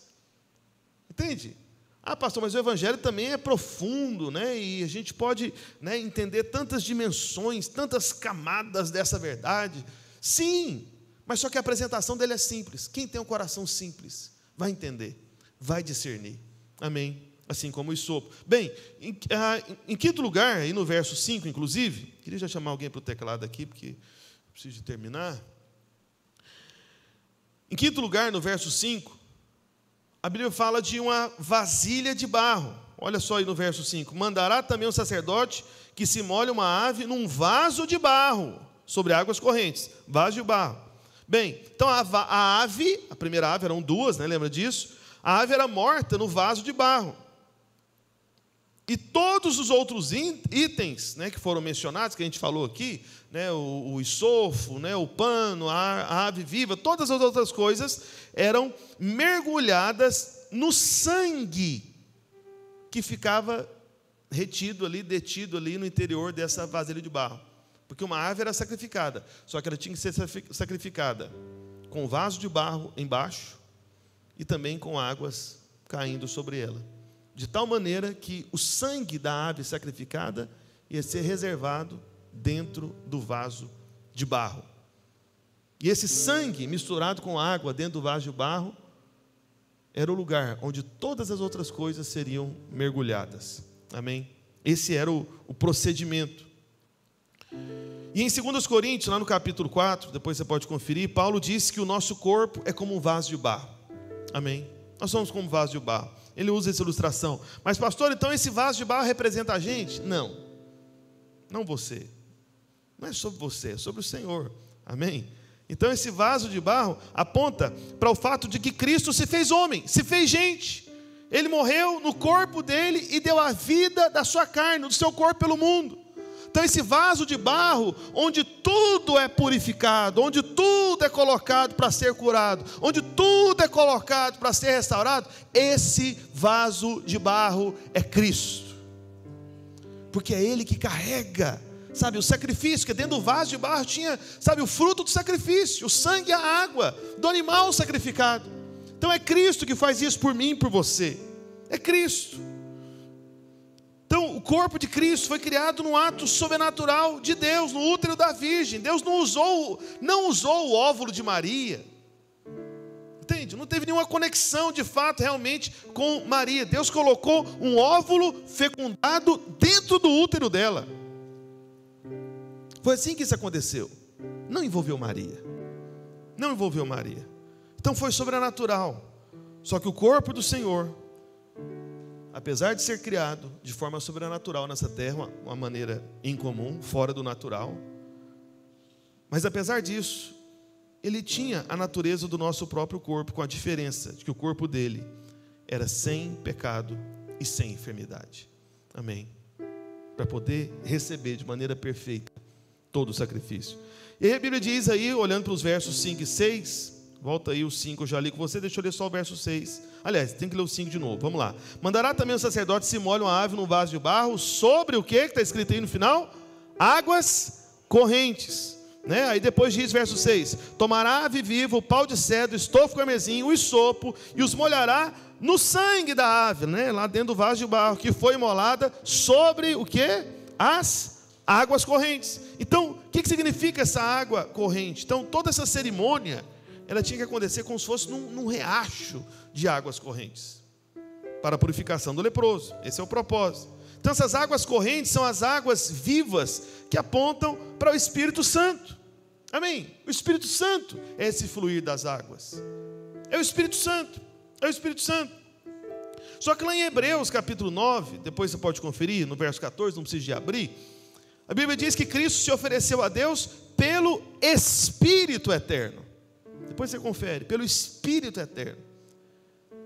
Entende? Ah, pastor, mas o evangelho também é profundo, né? E a gente pode, né, entender tantas dimensões, tantas camadas dessa verdade. Sim, mas só que a apresentação dele é simples. Quem tem um coração simples vai entender, vai discernir. Amém? Assim como o hisopo. Bem, em quinto lugar, aí no verso 5, inclusive, queria já chamar alguém para o teclado aqui, porque preciso terminar. Em quinto lugar, no verso 5, a Bíblia fala de uma vasilha de barro. Olha só aí no verso 5. Mandará também o sacerdote que se molhe uma ave num vaso de barro, sobre águas correntes. Vaso de barro. Bem, então a ave, a primeira ave, eram duas, né, lembra disso? A ave era morta no vaso de barro. E todos os outros itens, né, que foram mencionados, que a gente falou aqui, né, o hisopo, né, o pano, a ave viva, todas as outras coisas eram mergulhadas no sangue que ficava retido ali, detido ali no interior dessa vasilha de barro. Porque uma ave era sacrificada, só que ela tinha que ser sacrificada com vaso de barro embaixo e também com águas caindo sobre ela. De tal maneira que o sangue da ave sacrificada ia ser reservado dentro do vaso de barro. E esse sangue misturado com água dentro do vaso de barro era o lugar onde todas as outras coisas seriam mergulhadas. Amém? Esse era o procedimento. E em 2 Coríntios, lá no capítulo 4, depois você pode conferir, Paulo diz que o nosso corpo é como um vaso de barro. Amém? Nós somos como um vaso de barro. Ele usa essa ilustração. Mas pastor, então esse vaso de barro representa a gente? Não. Não você. Não é sobre você, é sobre o Senhor. Amém? Então esse vaso de barro aponta para o fato de que Cristo se fez homem, se fez gente. Ele morreu no corpo dele e deu a vida da sua carne, do seu corpo pelo mundo. Então esse vaso de barro, onde tudo é purificado, onde tudo é colocado para ser curado, onde tudo é colocado para ser restaurado, esse vaso de barro é Cristo. Porque é Ele que carrega, sabe, o sacrifício, que dentro do vaso de barro tinha, sabe, o fruto do sacrifício, o sangue e a água do animal sacrificado. Então é Cristo que faz isso por mim e por você. É Cristo. Então, o corpo de Cristo foi criado num ato sobrenatural de Deus, no útero da Virgem. Deus não usou o óvulo de Maria. Entende? Não teve nenhuma conexão, de fato, realmente, com Maria. Deus colocou um óvulo fecundado dentro do útero dela. Foi assim que isso aconteceu. Não envolveu Maria. Não envolveu Maria. Então, foi sobrenatural. Só que o corpo do Senhor, apesar de ser criado de forma sobrenatural nessa terra, uma maneira incomum, fora do natural, mas apesar disso, ele tinha a natureza do nosso próprio corpo, com a diferença de que o corpo dele era sem pecado e sem enfermidade. Amém? Para poder receber de maneira perfeita todo o sacrifício. E aí a Bíblia diz aí, olhando para os versos 5 e 6, volta aí o 5, eu já li com você, deixa eu ler só o verso 6. Aliás, tem que ler o 5 de novo, vamos lá. Mandará também o sacerdote se molhe uma ave num vaso de barro, sobre o que está escrito aí no final? Águas correntes. Né? Aí depois diz verso 6, tomará a ave viva, o pau de cedro, estofo carmesim, o hisopo, e os molhará no sangue da ave, né? Lá dentro do vaso de barro, que foi imolada sobre o que? As águas correntes. Então, o que significa essa água corrente? Então, toda essa cerimônia, ela tinha que acontecer como se fosse num riacho de águas correntes, para a purificação do leproso. Esse é o propósito. Então essas águas correntes são as águas vivas que apontam para o Espírito Santo. Amém? O Espírito Santo é esse fluir das águas. É o Espírito Santo. É o Espírito Santo. Só que lá em Hebreus capítulo 9, depois você pode conferir, no verso 14, não precisa de abrir, a Bíblia diz que Cristo se ofereceu a Deus pelo Espírito eterno. Depois você confere, pelo Espírito eterno.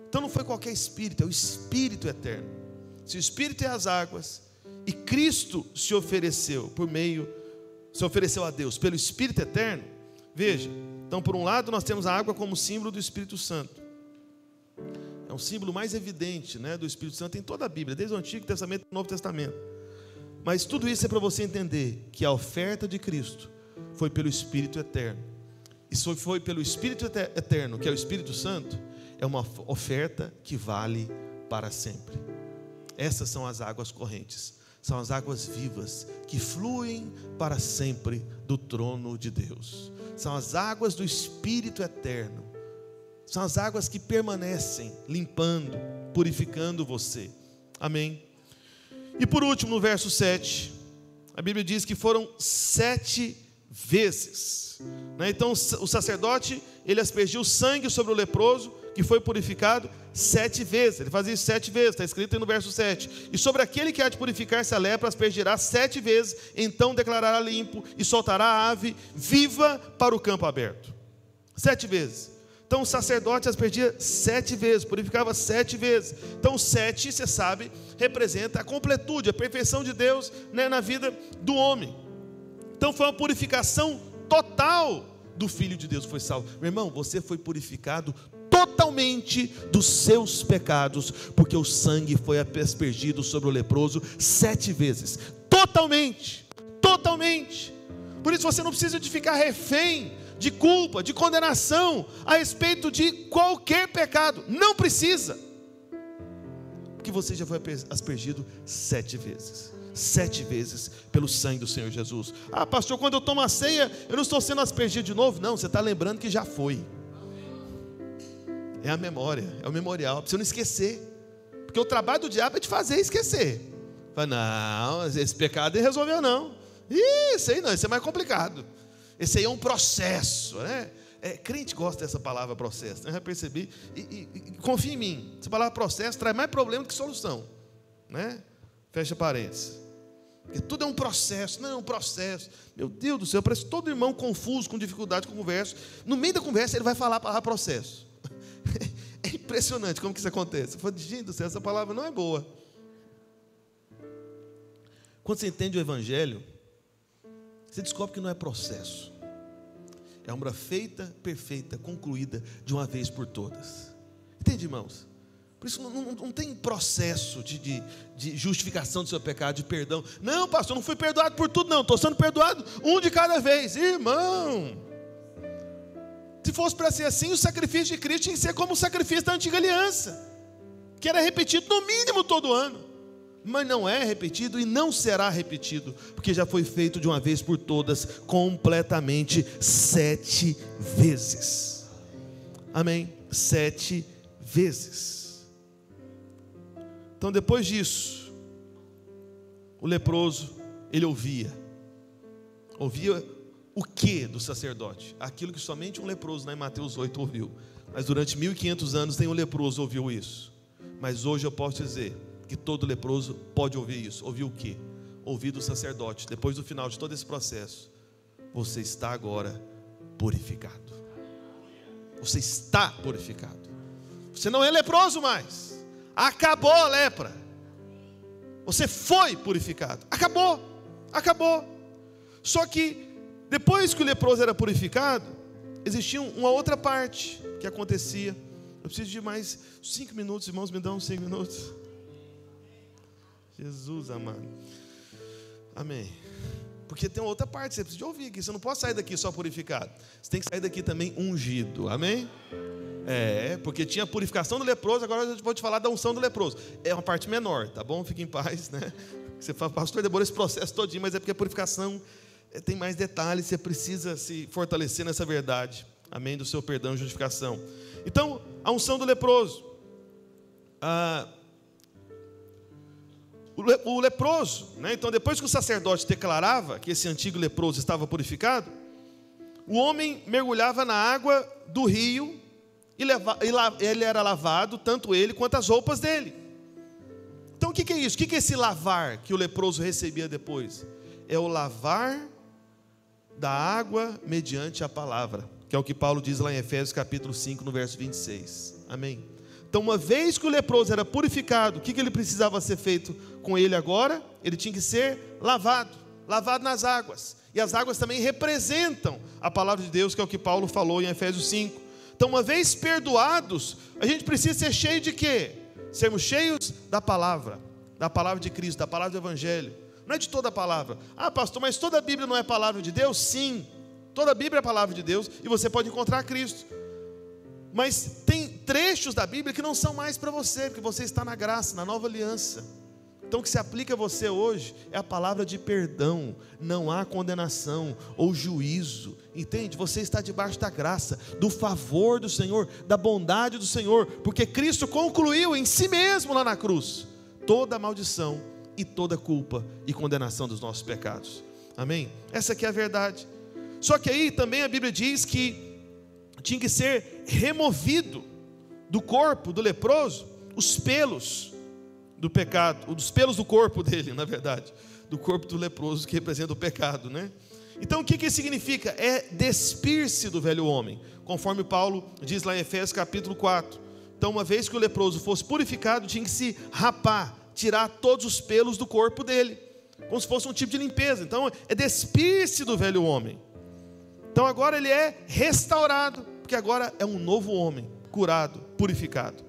Então não foi qualquer Espírito, é o Espírito eterno. Se o Espírito é as águas, e Cristo se ofereceu a Deus pelo Espírito eterno, veja, então por um lado nós temos a água como símbolo do Espírito Santo. É um símbolo mais evidente, né, do Espírito Santo em toda a Bíblia, desde o Antigo Testamento e o Novo Testamento. Mas tudo isso é para você entender que a oferta de Cristo foi pelo Espírito eterno. E se foi pelo Espírito eterno, que é o Espírito Santo, é uma oferta que vale para sempre. Essas são as águas correntes, são as águas vivas que fluem para sempre do trono de Deus. São as águas do Espírito eterno. São as águas que permanecem limpando, purificando você. Amém? E por último, no verso 7, a Bíblia diz que foram 7 vezes. Então o sacerdote, ele aspergiu sangue sobre o leproso, que foi purificado 7 vezes. Ele fazia isso 7 vezes, está escrito aí no verso 7. E sobre aquele que há de purificar-se a lepra, aspergirá 7 vezes, então declarará limpo e soltará a ave viva para o campo aberto. 7 vezes. Então o sacerdote aspergia 7 vezes, purificava 7 vezes. Então 7, você sabe, representa a completude, a perfeição de Deus, né, na vida do homem. Então foi uma purificação total do Filho de Deus que foi salvo. Meu irmão, você foi purificado totalmente dos seus pecados, porque o sangue foi aspergido sobre o leproso 7 vezes. Totalmente. Por isso você não precisa de ficar refém de culpa, de condenação a respeito de qualquer pecado. Não precisa. Porque você já foi aspergido 7 vezes. 7 vezes pelo sangue do Senhor Jesus. Ah, pastor, quando eu tomo a ceia, eu não estou sendo aspergido de novo? Não, você está lembrando que já foi. É a memória, é o memorial, para você não esquecer. Porque o trabalho do diabo é te fazer esquecer. Fala, não, esse pecado ele resolveu não. Isso aí não, isso é mais complicado. Esse aí é um processo, né? Crente gosta dessa palavra processo, né? Eu já percebi. E confia em mim, essa palavra processo traz mais problema do que solução, né? Fecha parênteses. Porque tudo é um processo, não é um processo. Meu Deus do céu, parece todo irmão confuso, com dificuldade com conversa. No meio da conversa ele vai falar a palavra processo. É impressionante como que isso acontece. Eu falo, gente do céu, essa palavra não é boa. Quando você entende o Evangelho, você descobre que não é processo. É uma obra feita, perfeita, concluída de uma vez por todas. Entende, irmãos? Por isso não tem processo de justificação do seu pecado, de perdão. Não, pastor, não fui perdoado por tudo, não. Estou sendo perdoado um de cada vez. Irmão, se fosse para ser assim, o sacrifício de Cristo tinha que ser como o sacrifício da antiga aliança, que era repetido no mínimo todo ano. Mas não é repetido e não será repetido, porque já foi feito de uma vez por todas, completamente 7 vezes. Amém? 7 vezes. Então depois disso, o leproso, ele ouvia o que do sacerdote? Aquilo que somente um leproso, em Mateus 8 ouviu. Mas durante 1500 anos nenhum leproso ouviu isso. Mas hoje eu posso dizer que todo leproso pode ouvir isso. Ouvir o quê? Ouvir do sacerdote. Depois do final de todo esse processo, você está agora purificado. Você está purificado. Você não é leproso mais. Acabou a lepra. Você foi purificado. Acabou. Só que depois que o leproso era purificado, existia uma outra parte que acontecia. Eu preciso de mais 5 minutos, irmãos, me dão 5 minutos. Jesus amado. Amém. Porque tem outra parte, você precisa de ouvir aqui. Você não pode sair daqui só purificado. Você tem que sair daqui também ungido. Amém? Porque tinha a purificação do leproso, agora eu vou te falar da unção do leproso. É uma parte menor, tá bom? Fique em paz, né? Você fala, pastor, demorou esse processo todinho, mas é porque a purificação tem mais detalhes, você precisa se fortalecer nessa verdade. Amém? Do seu perdão e justificação. Então, a unção do leproso. O leproso, né? Então depois que o sacerdote declarava que esse antigo leproso estava purificado, o homem mergulhava na água do rio e ele era lavado, tanto ele quanto as roupas dele. Então o que é isso? O que é esse lavar que o leproso recebia depois? É o lavar da água mediante a palavra, que é o que Paulo diz lá em Efésios capítulo 5, no verso 26. Amém? Então, uma vez que o leproso era purificado, o que ele precisava ser feito com ele agora? Ele tinha que ser lavado nas águas. E as águas também representam a palavra de Deus, que é o que Paulo falou em Efésios 5. Então, uma vez perdoados, a gente precisa ser cheio de quê? Sermos cheios da palavra de Cristo, da palavra do Evangelho. Não é de toda a palavra. Ah, pastor, mas toda a Bíblia não é palavra de Deus? Sim, toda a Bíblia é palavra de Deus e você pode encontrar Cristo. Mas tem trechos da Bíblia que não são mais para você, porque você está na graça, na nova aliança. Então o que se aplica a você hoje é a palavra de perdão. Não há condenação ou juízo, entende? Você está debaixo da graça, do favor do Senhor, da bondade do Senhor, porque Cristo concluiu em si mesmo lá na cruz toda a maldição e toda a culpa e condenação dos nossos pecados. Amém? Essa aqui é a verdade. Só que aí também a Bíblia diz que tinha que ser removido do corpo do leproso os pelos do pecado, os pelos do corpo dele, na verdade, do corpo do leproso, que representa o pecado, né? Então o que isso significa? É despir-se do velho homem, conforme Paulo diz lá em Efésios capítulo 4. Então, uma vez que o leproso fosse purificado, tinha que se rapar, tirar todos os pelos do corpo dele, como se fosse um tipo de limpeza. Então é despir-se do velho homem. Então agora ele é restaurado, porque agora é um novo homem, curado, purificado.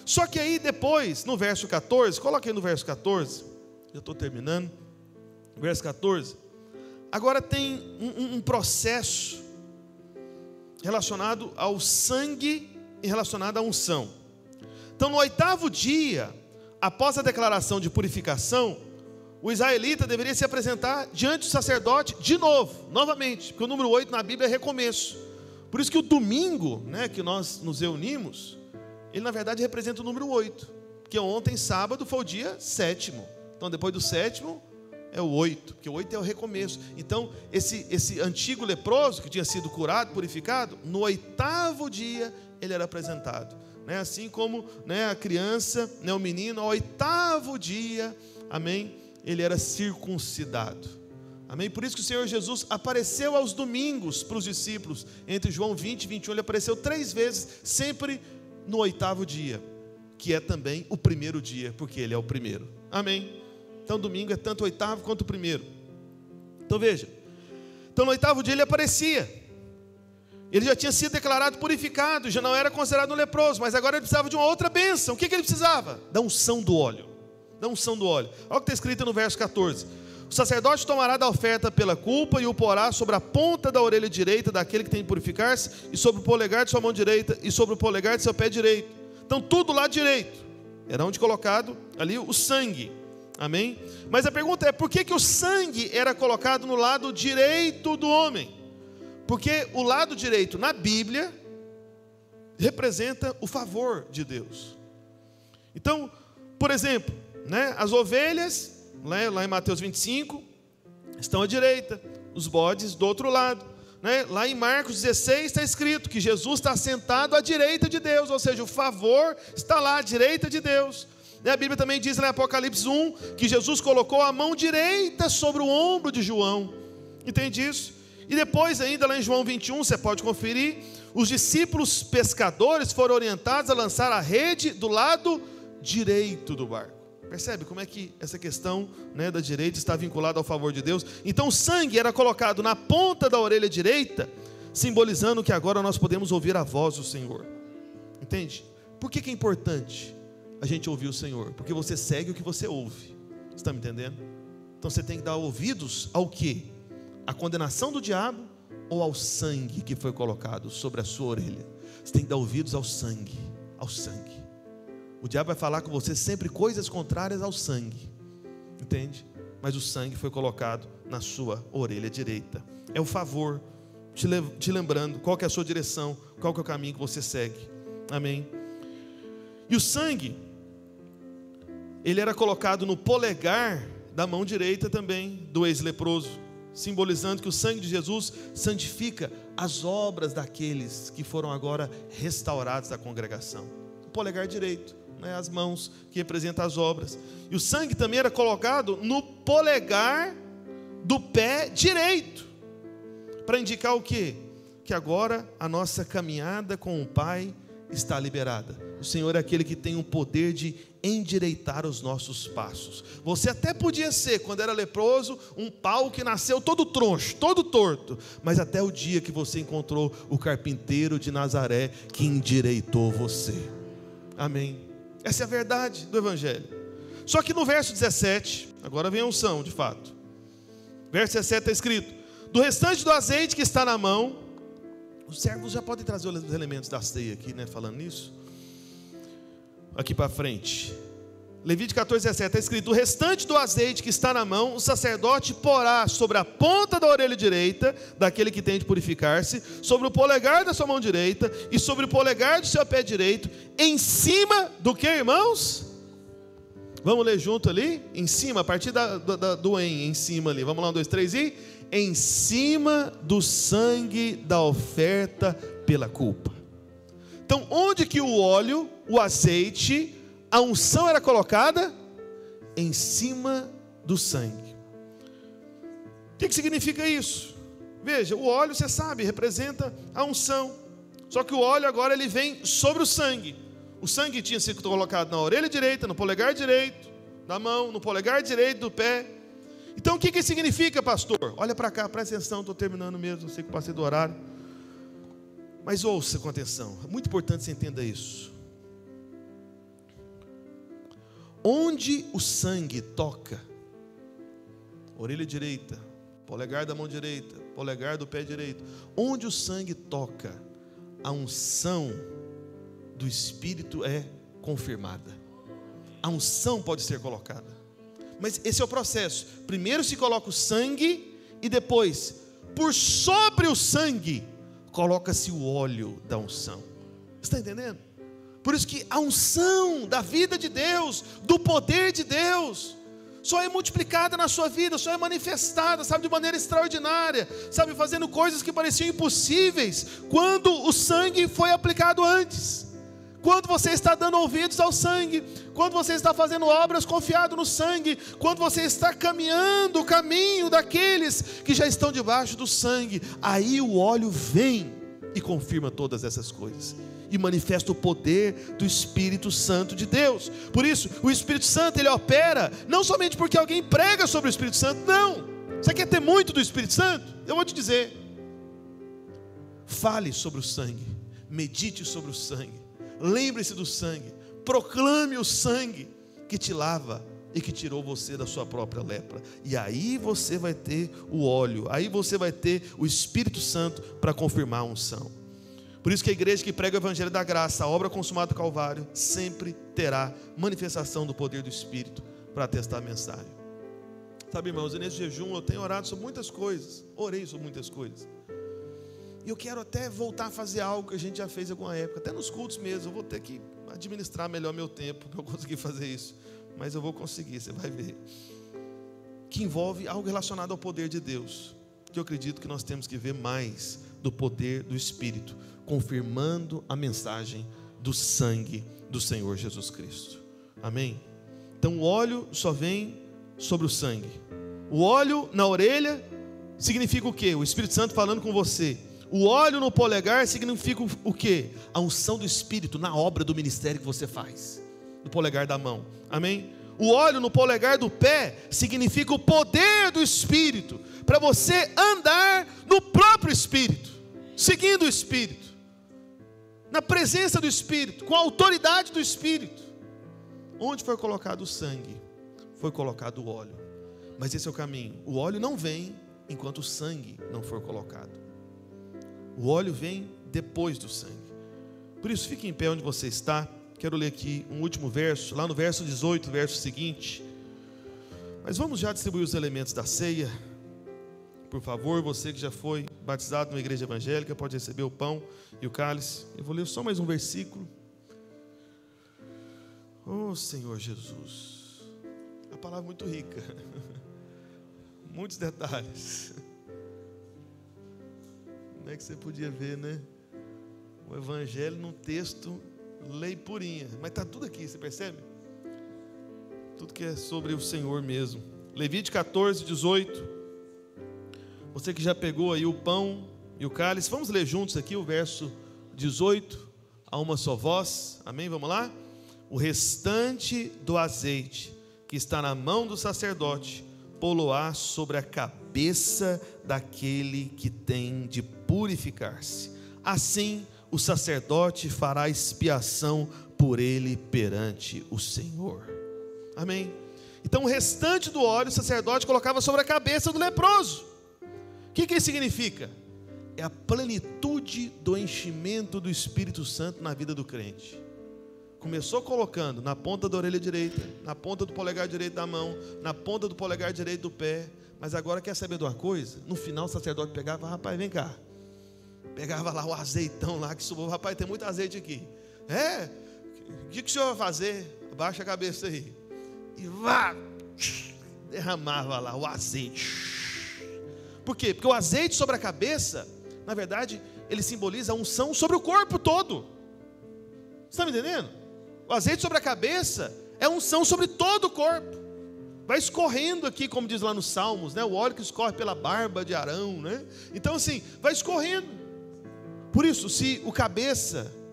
Só que aí depois, no verso 14, coloca aí no verso 14, eu estou terminando, verso 14, agora tem um processo relacionado ao sangue e relacionado à unção. Então, no 8º dia, após a declaração de purificação, o israelita deveria se apresentar diante do sacerdote de novo, novamente, porque o número 8 na Bíblia é recomeço. Por isso que o domingo, né, que nós nos reunimos, ele na verdade representa o número 8, porque ontem, sábado, foi o dia 7º. Então, depois do 7º, é o 8, porque o 8 é o recomeço. Então, esse antigo leproso, que tinha sido curado, purificado, no 8º dia, ele era apresentado. Né? Assim como, né, a criança, né, o menino, ao 8º dia, amém, ele era circuncidado. Amém? Por isso que o Senhor Jesus apareceu aos domingos para os discípulos. Entre João 20 e 21, ele apareceu 3 vezes, sempre no 8º dia, que é também o primeiro dia, porque ele é o primeiro. Amém? Então, domingo é tanto o 8º quanto o primeiro. Então, veja. Então, no 8º dia ele aparecia. Ele já tinha sido declarado purificado, já não era considerado um leproso, mas agora ele precisava de uma outra bênção. O que ele precisava? Da unção do óleo. Da unção do óleo. Olha o que está escrito no verso 14. O sacerdote tomará da oferta pela culpa e o porá sobre a ponta da orelha direita daquele que tem de purificar-se, e sobre o polegar de sua mão direita, e sobre o polegar de seu pé direito. Então, tudo lá direito. Era onde colocado ali o sangue. Amém? Mas a pergunta é, por que o sangue era colocado no lado direito do homem? Porque o lado direito na Bíblia representa o favor de Deus. Então, por exemplo, né, as ovelhas, né, lá em Mateus 25, estão à direita, os bodes do outro lado. Né? Lá em Marcos 16 está escrito que Jesus está sentado à direita de Deus, ou seja, o favor está lá à direita de Deus. A Bíblia também diz lá em Apocalipse 1 que Jesus colocou a mão direita sobre o ombro de João. Entende isso? E depois ainda lá em João 21, você pode conferir, os discípulos pescadores foram orientados a lançar a rede do lado direito do barco. Percebe como é que essa questão, né, da direita está vinculada ao favor de Deus? Então o sangue era colocado na ponta da orelha direita, simbolizando que agora nós podemos ouvir a voz do Senhor. Entende? Por que é importante a gente ouvir o Senhor? Porque você segue o que você ouve. Você está me entendendo? Então você tem que dar ouvidos ao quê? A condenação do diabo ou ao sangue que foi colocado sobre a sua orelha? Você tem que dar ouvidos ao sangue. Ao sangue. O diabo vai falar com você sempre coisas contrárias ao sangue. Entende? Mas o sangue foi colocado na sua orelha direita. É o favor, te lembrando qual que é a sua direção, qual que é o caminho que você segue. Amém? E o sangue, ele era colocado no polegar da mão direita também do ex-leproso, simbolizando que o sangue de Jesus santifica as obras daqueles que foram agora restaurados da congregação. O polegar direito, né, as mãos que representam as obras. E o sangue também era colocado no polegar do pé direito, para indicar o quê? Que agora a nossa caminhada com o Pai está liberada. O Senhor é aquele que tem o poder de endireitar os nossos passos. Você até podia ser, quando era leproso, um pau que nasceu todo troncho, todo torto, mas até o dia que você encontrou o carpinteiro de Nazaré que endireitou você. Amém? Essa é a verdade do Evangelho. Só que no verso 17, agora vem a unção de fato. Verso 17 está escrito: do restante do azeite que está na mão. Os servos já podem trazer os elementos da ceia aqui, né? Falando nisso. Aqui para frente. Levítico 14, 17 está escrito: o restante do azeite que está na mão, o sacerdote porá sobre a ponta da orelha direita daquele que tem de purificar-se, sobre o polegar da sua mão direita e sobre o polegar do seu pé direito, em cima do que, irmãos? Vamos ler junto ali? Em cima, a partir do em cima ali. Vamos lá, 1, 2, 3 e... em cima do sangue da oferta pela culpa. Então, onde que o óleo, o azeite, a unção era colocada? Em cima do sangue. O que significa isso? Veja, o óleo, você sabe, representa a unção. Só que o óleo agora ele vem sobre o sangue. O sangue tinha sido colocado na orelha direita, no polegar direito da mão, no polegar direito do pé. Então o que significa, pastor? Olha para cá, presta atenção, estou terminando mesmo, sei que passei do horário. Mas ouça com atenção, é muito importante que você entenda isso. Onde o sangue toca, orelha direita, polegar da mão direita, polegar do pé direito. Onde o sangue toca, a unção do Espírito é confirmada. A unção pode ser colocada. Mas esse é o processo. Primeiro se coloca o sangue e depois, por sobre o sangue, coloca-se o óleo da unção. Você está entendendo? Por isso que a unção da vida de Deus, do poder de Deus, só é multiplicada na sua vida, só é manifestada, sabe, de maneira extraordinária, sabe, fazendo coisas que pareciam impossíveis, quando o sangue foi aplicado antes. Quando você está dando ouvidos ao sangue, quando você está fazendo obras confiado no sangue, quando você está caminhando o caminho daqueles que já estão debaixo do sangue, aí o óleo vem e confirma todas essas coisas, e manifesta o poder do Espírito Santo de Deus. Por isso, o Espírito Santo, ele opera, não somente porque alguém prega sobre o Espírito Santo, não. Você quer ter muito do Espírito Santo? Eu vou te dizer, fale sobre o sangue, medite sobre o sangue, lembre-se do sangue, proclame o sangue que te lava e que tirou você da sua própria lepra. E aí você vai ter o óleo, aí você vai ter o Espírito Santo para confirmar a unção. Por isso que a igreja que prega o Evangelho da Graça, a obra consumada do Calvário, sempre terá manifestação do poder do Espírito para atestar a mensagem. Sabe, irmãos, nesse jejum eu tenho orado sobre muitas coisas, orei sobre muitas coisas. E eu quero até voltar a fazer algo que a gente já fez em alguma época, até nos cultos mesmo. Eu vou ter que administrar melhor meu tempo para eu conseguir fazer isso. Mas eu vou conseguir, você vai ver. Que envolve algo relacionado ao poder de Deus. Que eu acredito que nós temos que ver mais do poder do Espírito, confirmando a mensagem do sangue do Senhor Jesus Cristo. Amém? Então o óleo só vem sobre o sangue. O óleo na orelha significa o quê? O Espírito Santo falando com você. O óleo no polegar significa o quê? A unção do Espírito na obra do ministério que você faz, no polegar da mão. Amém? O óleo no polegar do pé significa o poder do Espírito, para você andar no próprio Espírito, seguindo o Espírito, na presença do Espírito, com a autoridade do Espírito. Onde foi colocado o sangue, foi colocado o óleo. Mas esse é o caminho. O óleo não vem enquanto o sangue não for colocado. O óleo vem depois do sangue. Por isso, fique em pé onde você está. Quero ler aqui um último verso, lá no verso 18, verso seguinte. Mas vamos já distribuir os elementos da ceia. Por favor, você que já foi batizado numa igreja evangélica, pode receber o pão e o cálice. Eu vou ler só mais um versículo. Oh, Senhor Jesus. A palavra é muito rica. Muitos detalhes. Como é que você podia ver, né? O evangelho num texto, lei purinha. Mas está tudo aqui, você percebe? Tudo que é sobre o Senhor mesmo. Levítico 14, 18. Você que já pegou aí o pão e o cálice, vamos ler juntos aqui o verso 18, a uma só voz. Amém? Vamos lá? O restante do azeite que está na mão do sacerdote, pô-lo-á sobre a cabeça daquele que tem de purificar-se. Assim, o sacerdote fará expiação por ele perante o Senhor. Amém? Então, o restante do óleo, o sacerdote colocava sobre a cabeça do leproso. O que isso significa? É a plenitude do enchimento do Espírito Santo na vida do crente. Começou colocando na ponta da orelha direita, na ponta do polegar direito da mão, na ponta do polegar direito do pé. Mas agora quer saber de uma coisa? No final o sacerdote pegava, rapaz, vem cá. Pegava lá o azeitão lá que subiu, rapaz, tem muito azeite aqui. O que o senhor vai fazer? Abaixa a cabeça aí. E vá, derramava lá o azeite. Por quê? Porque o azeite sobre a cabeça, na verdade, ele simboliza a unção sobre o corpo todo. Você está me entendendo? O azeite sobre a cabeça é unção sobre todo o corpo. Vai escorrendo aqui, como diz lá nos Salmos, né? O óleo que escorre pela barba de Arão, né? Então assim, vai escorrendo. Por isso, se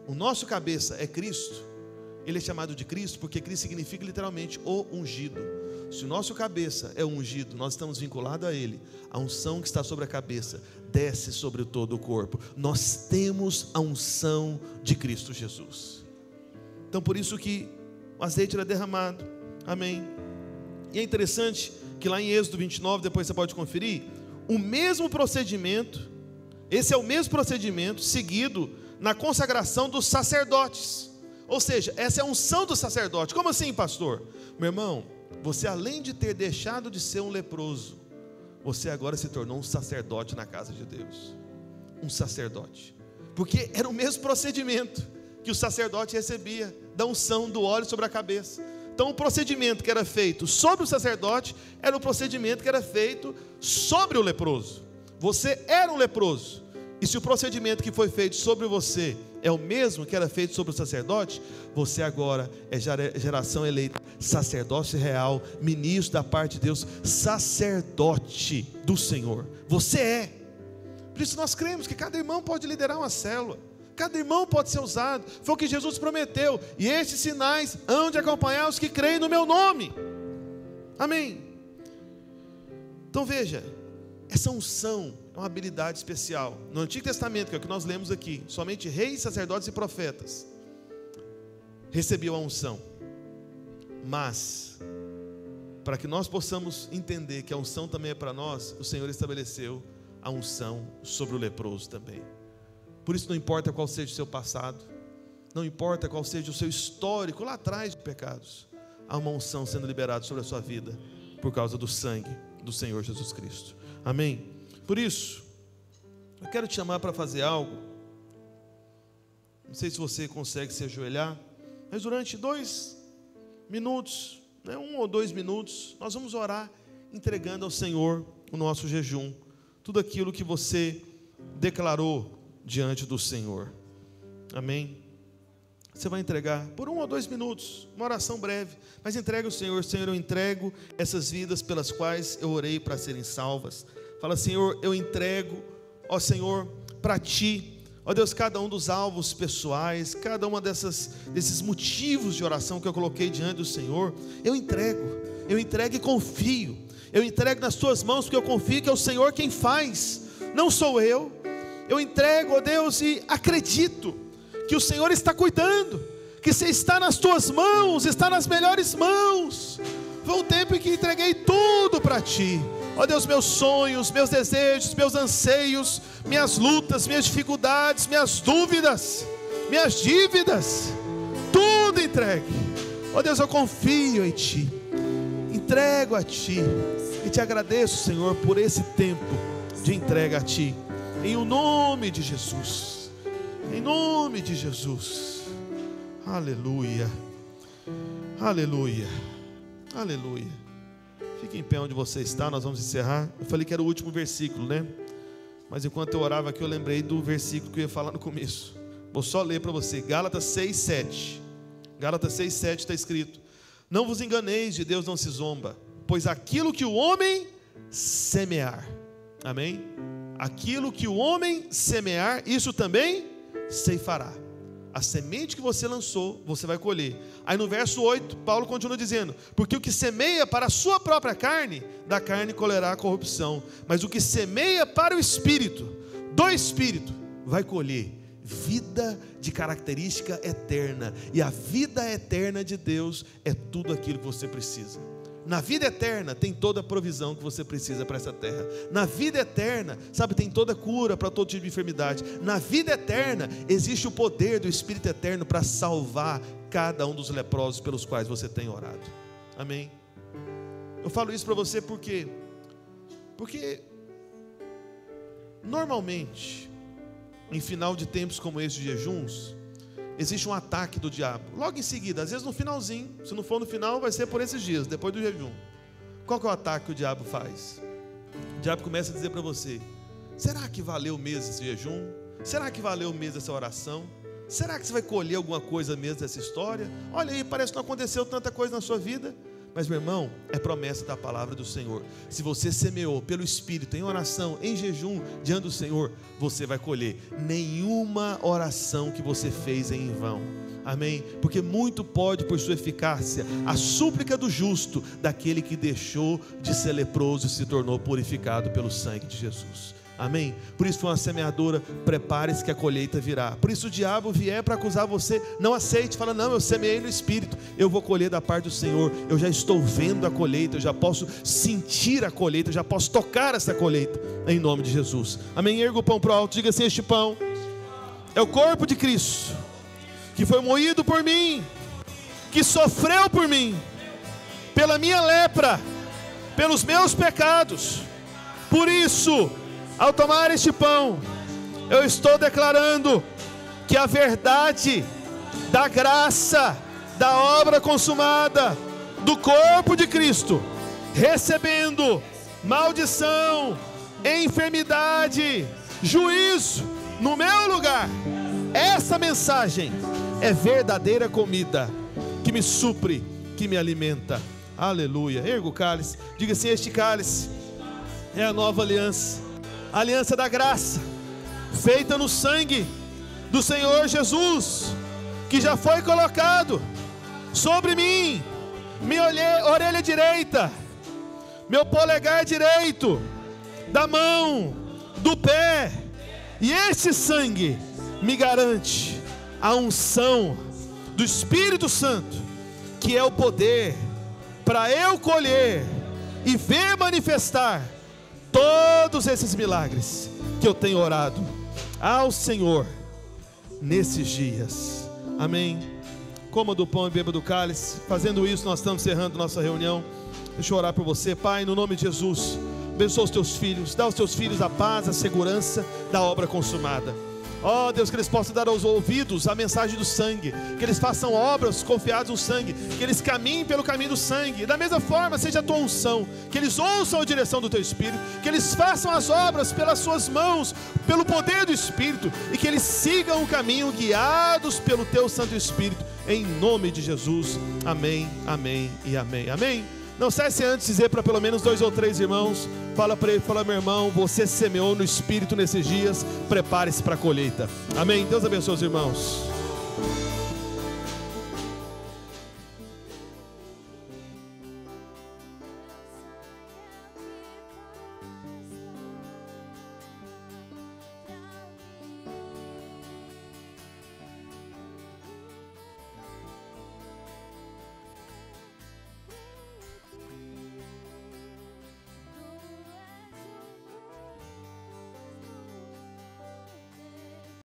o nosso cabeça é Cristo, ele é chamado de Cristo, porque Cristo significa literalmente o ungido. Se o nosso cabeça é ungido, nós estamos vinculados a Ele. A unção que está sobre a cabeça desce sobre todo o corpo. Nós temos a unção de Cristo Jesus. Então por isso que o azeite era derramado. Amém. E é interessante que lá em Êxodo 29, depois você pode conferir, o mesmo procedimento, esse é o mesmo procedimento seguido na consagração dos sacerdotes. Ou seja, essa é a unção do sacerdote. Como assim, pastor? Meu irmão, você além de ter deixado de ser um leproso, você agora se tornou um sacerdote na casa de Deus. Um sacerdote. Porque era o mesmo procedimento que o sacerdote recebia, da unção do óleo sobre a cabeça. Então o procedimento que era feito sobre o sacerdote, era o procedimento que era feito sobre o leproso. Você era um leproso, e se o procedimento que foi feito sobre você é o mesmo que era feito sobre o sacerdote, você agora é geração eleita, sacerdócio real, ministro da parte de Deus, sacerdote do Senhor. Você é. Por isso nós cremos que cada irmão pode liderar uma célula, cada irmão pode ser usado. Foi o que Jesus prometeu: e estes sinais hão de acompanhar os que creem no meu nome. Amém. Então veja, essa unção é uma habilidade especial. No Antigo Testamento, que é o que nós lemos aqui, somente reis, sacerdotes e profetas recebiam a unção. Mas, para que nós possamos entender que a unção também é para nós, o Senhor estabeleceu a unção sobre o leproso também. Por isso não importa qual seja o seu passado, não importa qual seja o seu histórico lá atrás de pecados, há uma unção sendo liberada sobre a sua vida, por causa do sangue do Senhor Jesus Cristo. Amém? Por isso, eu quero te chamar para fazer algo. Não sei se você consegue se ajoelhar, mas durante 2 minutos, 1 ou 2 minutos, nós vamos orar entregando ao Senhor o nosso jejum, tudo aquilo que você declarou diante do Senhor. Amém? Você vai entregar por 1 ou 2 minutos, uma oração breve, mas entrega ao Senhor. Senhor, eu entrego essas vidas pelas quais eu orei para serem salvas. Fala: Senhor, eu entrego, ó Senhor, para Ti, ó Deus, cada um dos alvos pessoais, cada uma desses motivos de oração que eu coloquei diante do Senhor, eu entrego e confio, eu entrego nas Tuas mãos, porque eu confio que é o Senhor quem faz, não sou eu. Eu entrego, ó Deus, e acredito que o Senhor está cuidando, que você está nas Tuas mãos, está nas melhores mãos. Foi um tempo em que entreguei tudo para Ti. Ó Deus, meus sonhos, meus desejos, meus anseios, minhas lutas, minhas dificuldades, minhas dúvidas, minhas dívidas, tudo entregue. Ó Deus, eu confio em Ti, entrego a Ti e Te agradeço, Senhor, por esse tempo de entrega a Ti, em o nome de Jesus, em nome de Jesus. Aleluia, aleluia, aleluia. Fique em pé onde você está, nós vamos encerrar. Eu falei que era o último versículo, né? Mas enquanto eu orava aqui, eu lembrei do versículo que eu ia falar no começo. Vou só ler para você, Gálatas 6:7. Gálatas 6:7 está escrito: não vos enganeis, de Deus não se zomba, pois aquilo que o homem semear, amém? Aquilo que o homem semear, isso também ceifará. A semente que você lançou, você vai colher. Aí no verso 8, Paulo continua dizendo: porque o que semeia para a sua própria carne, da carne colherá a corrupção, mas o que semeia para o Espírito, do Espírito, vai colher vida de característica eterna. E a vida eterna de Deus é tudo aquilo que você precisa. Na vida eterna tem toda a provisão que você precisa para essa terra. Na vida eterna, sabe, tem toda a cura para todo tipo de enfermidade. Na vida eterna existe o poder do Espírito eterno para salvar cada um dos leprosos pelos quais você tem orado. Amém? Eu falo isso para você porque normalmente, em final de tempos como esse de jejuns, existe um ataque do diabo, logo em seguida, às vezes no finalzinho. Se não for no final, vai ser por esses dias, depois do jejum. Qual que é o ataque que o diabo faz? O diabo começa a dizer para você: será que valeu mesmo esse jejum? Será que valeu mesmo essa oração? Será que você vai colher alguma coisa mesmo dessa história? Olha aí, parece que não aconteceu tanta coisa na sua vida. Mas meu irmão, é promessa da palavra do Senhor. Se você semeou pelo Espírito, em oração, em jejum, diante do Senhor, você vai colher. Nenhuma oração que você fez é em vão. Amém? Porque muito pode, por sua eficácia, a súplica do justo, daquele que deixou de ser leproso e se tornou purificado pelo sangue de Jesus. Amém? Por isso, uma semeadora, prepare-se que a colheita virá. Por isso, o diabo vier para acusar você, não aceite. Fala, não, eu semeei no Espírito, eu vou colher da parte do Senhor. Eu já estou vendo a colheita, eu já posso sentir a colheita, eu já posso tocar essa colheita, em nome de Jesus. Amém? Erga o pão para o alto, diga assim: este pão é o corpo de Cristo, que foi moído por mim, que sofreu por mim, pela minha lepra, pelos meus pecados. Por isso, ao tomar este pão, eu estou declarando que a verdade da graça, da obra consumada, do corpo de Cristo, recebendo maldição, enfermidade, juízo no meu lugar, essa mensagem é verdadeira comida, que me supre, que me alimenta. Aleluia. Erga o cálice, diga assim: este cálice é a nova aliança, a aliança da graça, feita no sangue do Senhor Jesus, que já foi colocado sobre mim, minha orelha direita, meu polegar direito, da mão, do pé, e este sangue me garante a unção do Espírito Santo, que é o poder para eu colher e ver manifestar todos esses milagres que eu tenho orado ao Senhor nesses dias. Amém? Coma do pão e beba do cálice. Fazendo isso, nós estamos encerrando nossa reunião. Deixa eu orar por você. Pai, no nome de Jesus, abençoa os teus filhos, dá aos teus filhos a paz, a segurança da obra consumada. Ó Deus, que eles possam dar aos ouvidos a mensagem do sangue, que eles façam obras confiadas no sangue, que eles caminhem pelo caminho do sangue. Da mesma forma, seja a tua unção, que eles ouçam a direção do teu Espírito, que eles façam as obras pelas suas mãos, pelo poder do Espírito, e que eles sigam o caminho guiados pelo teu Santo Espírito, em nome de Jesus. Amém, amém e amém. Amém? Não cesse antes de dizer para pelo menos 2 ou 3 irmãos. Fala para ele, fala: meu irmão, você semeou no Espírito nesses dias, prepare-se para a colheita. Amém? Deus abençoe os irmãos.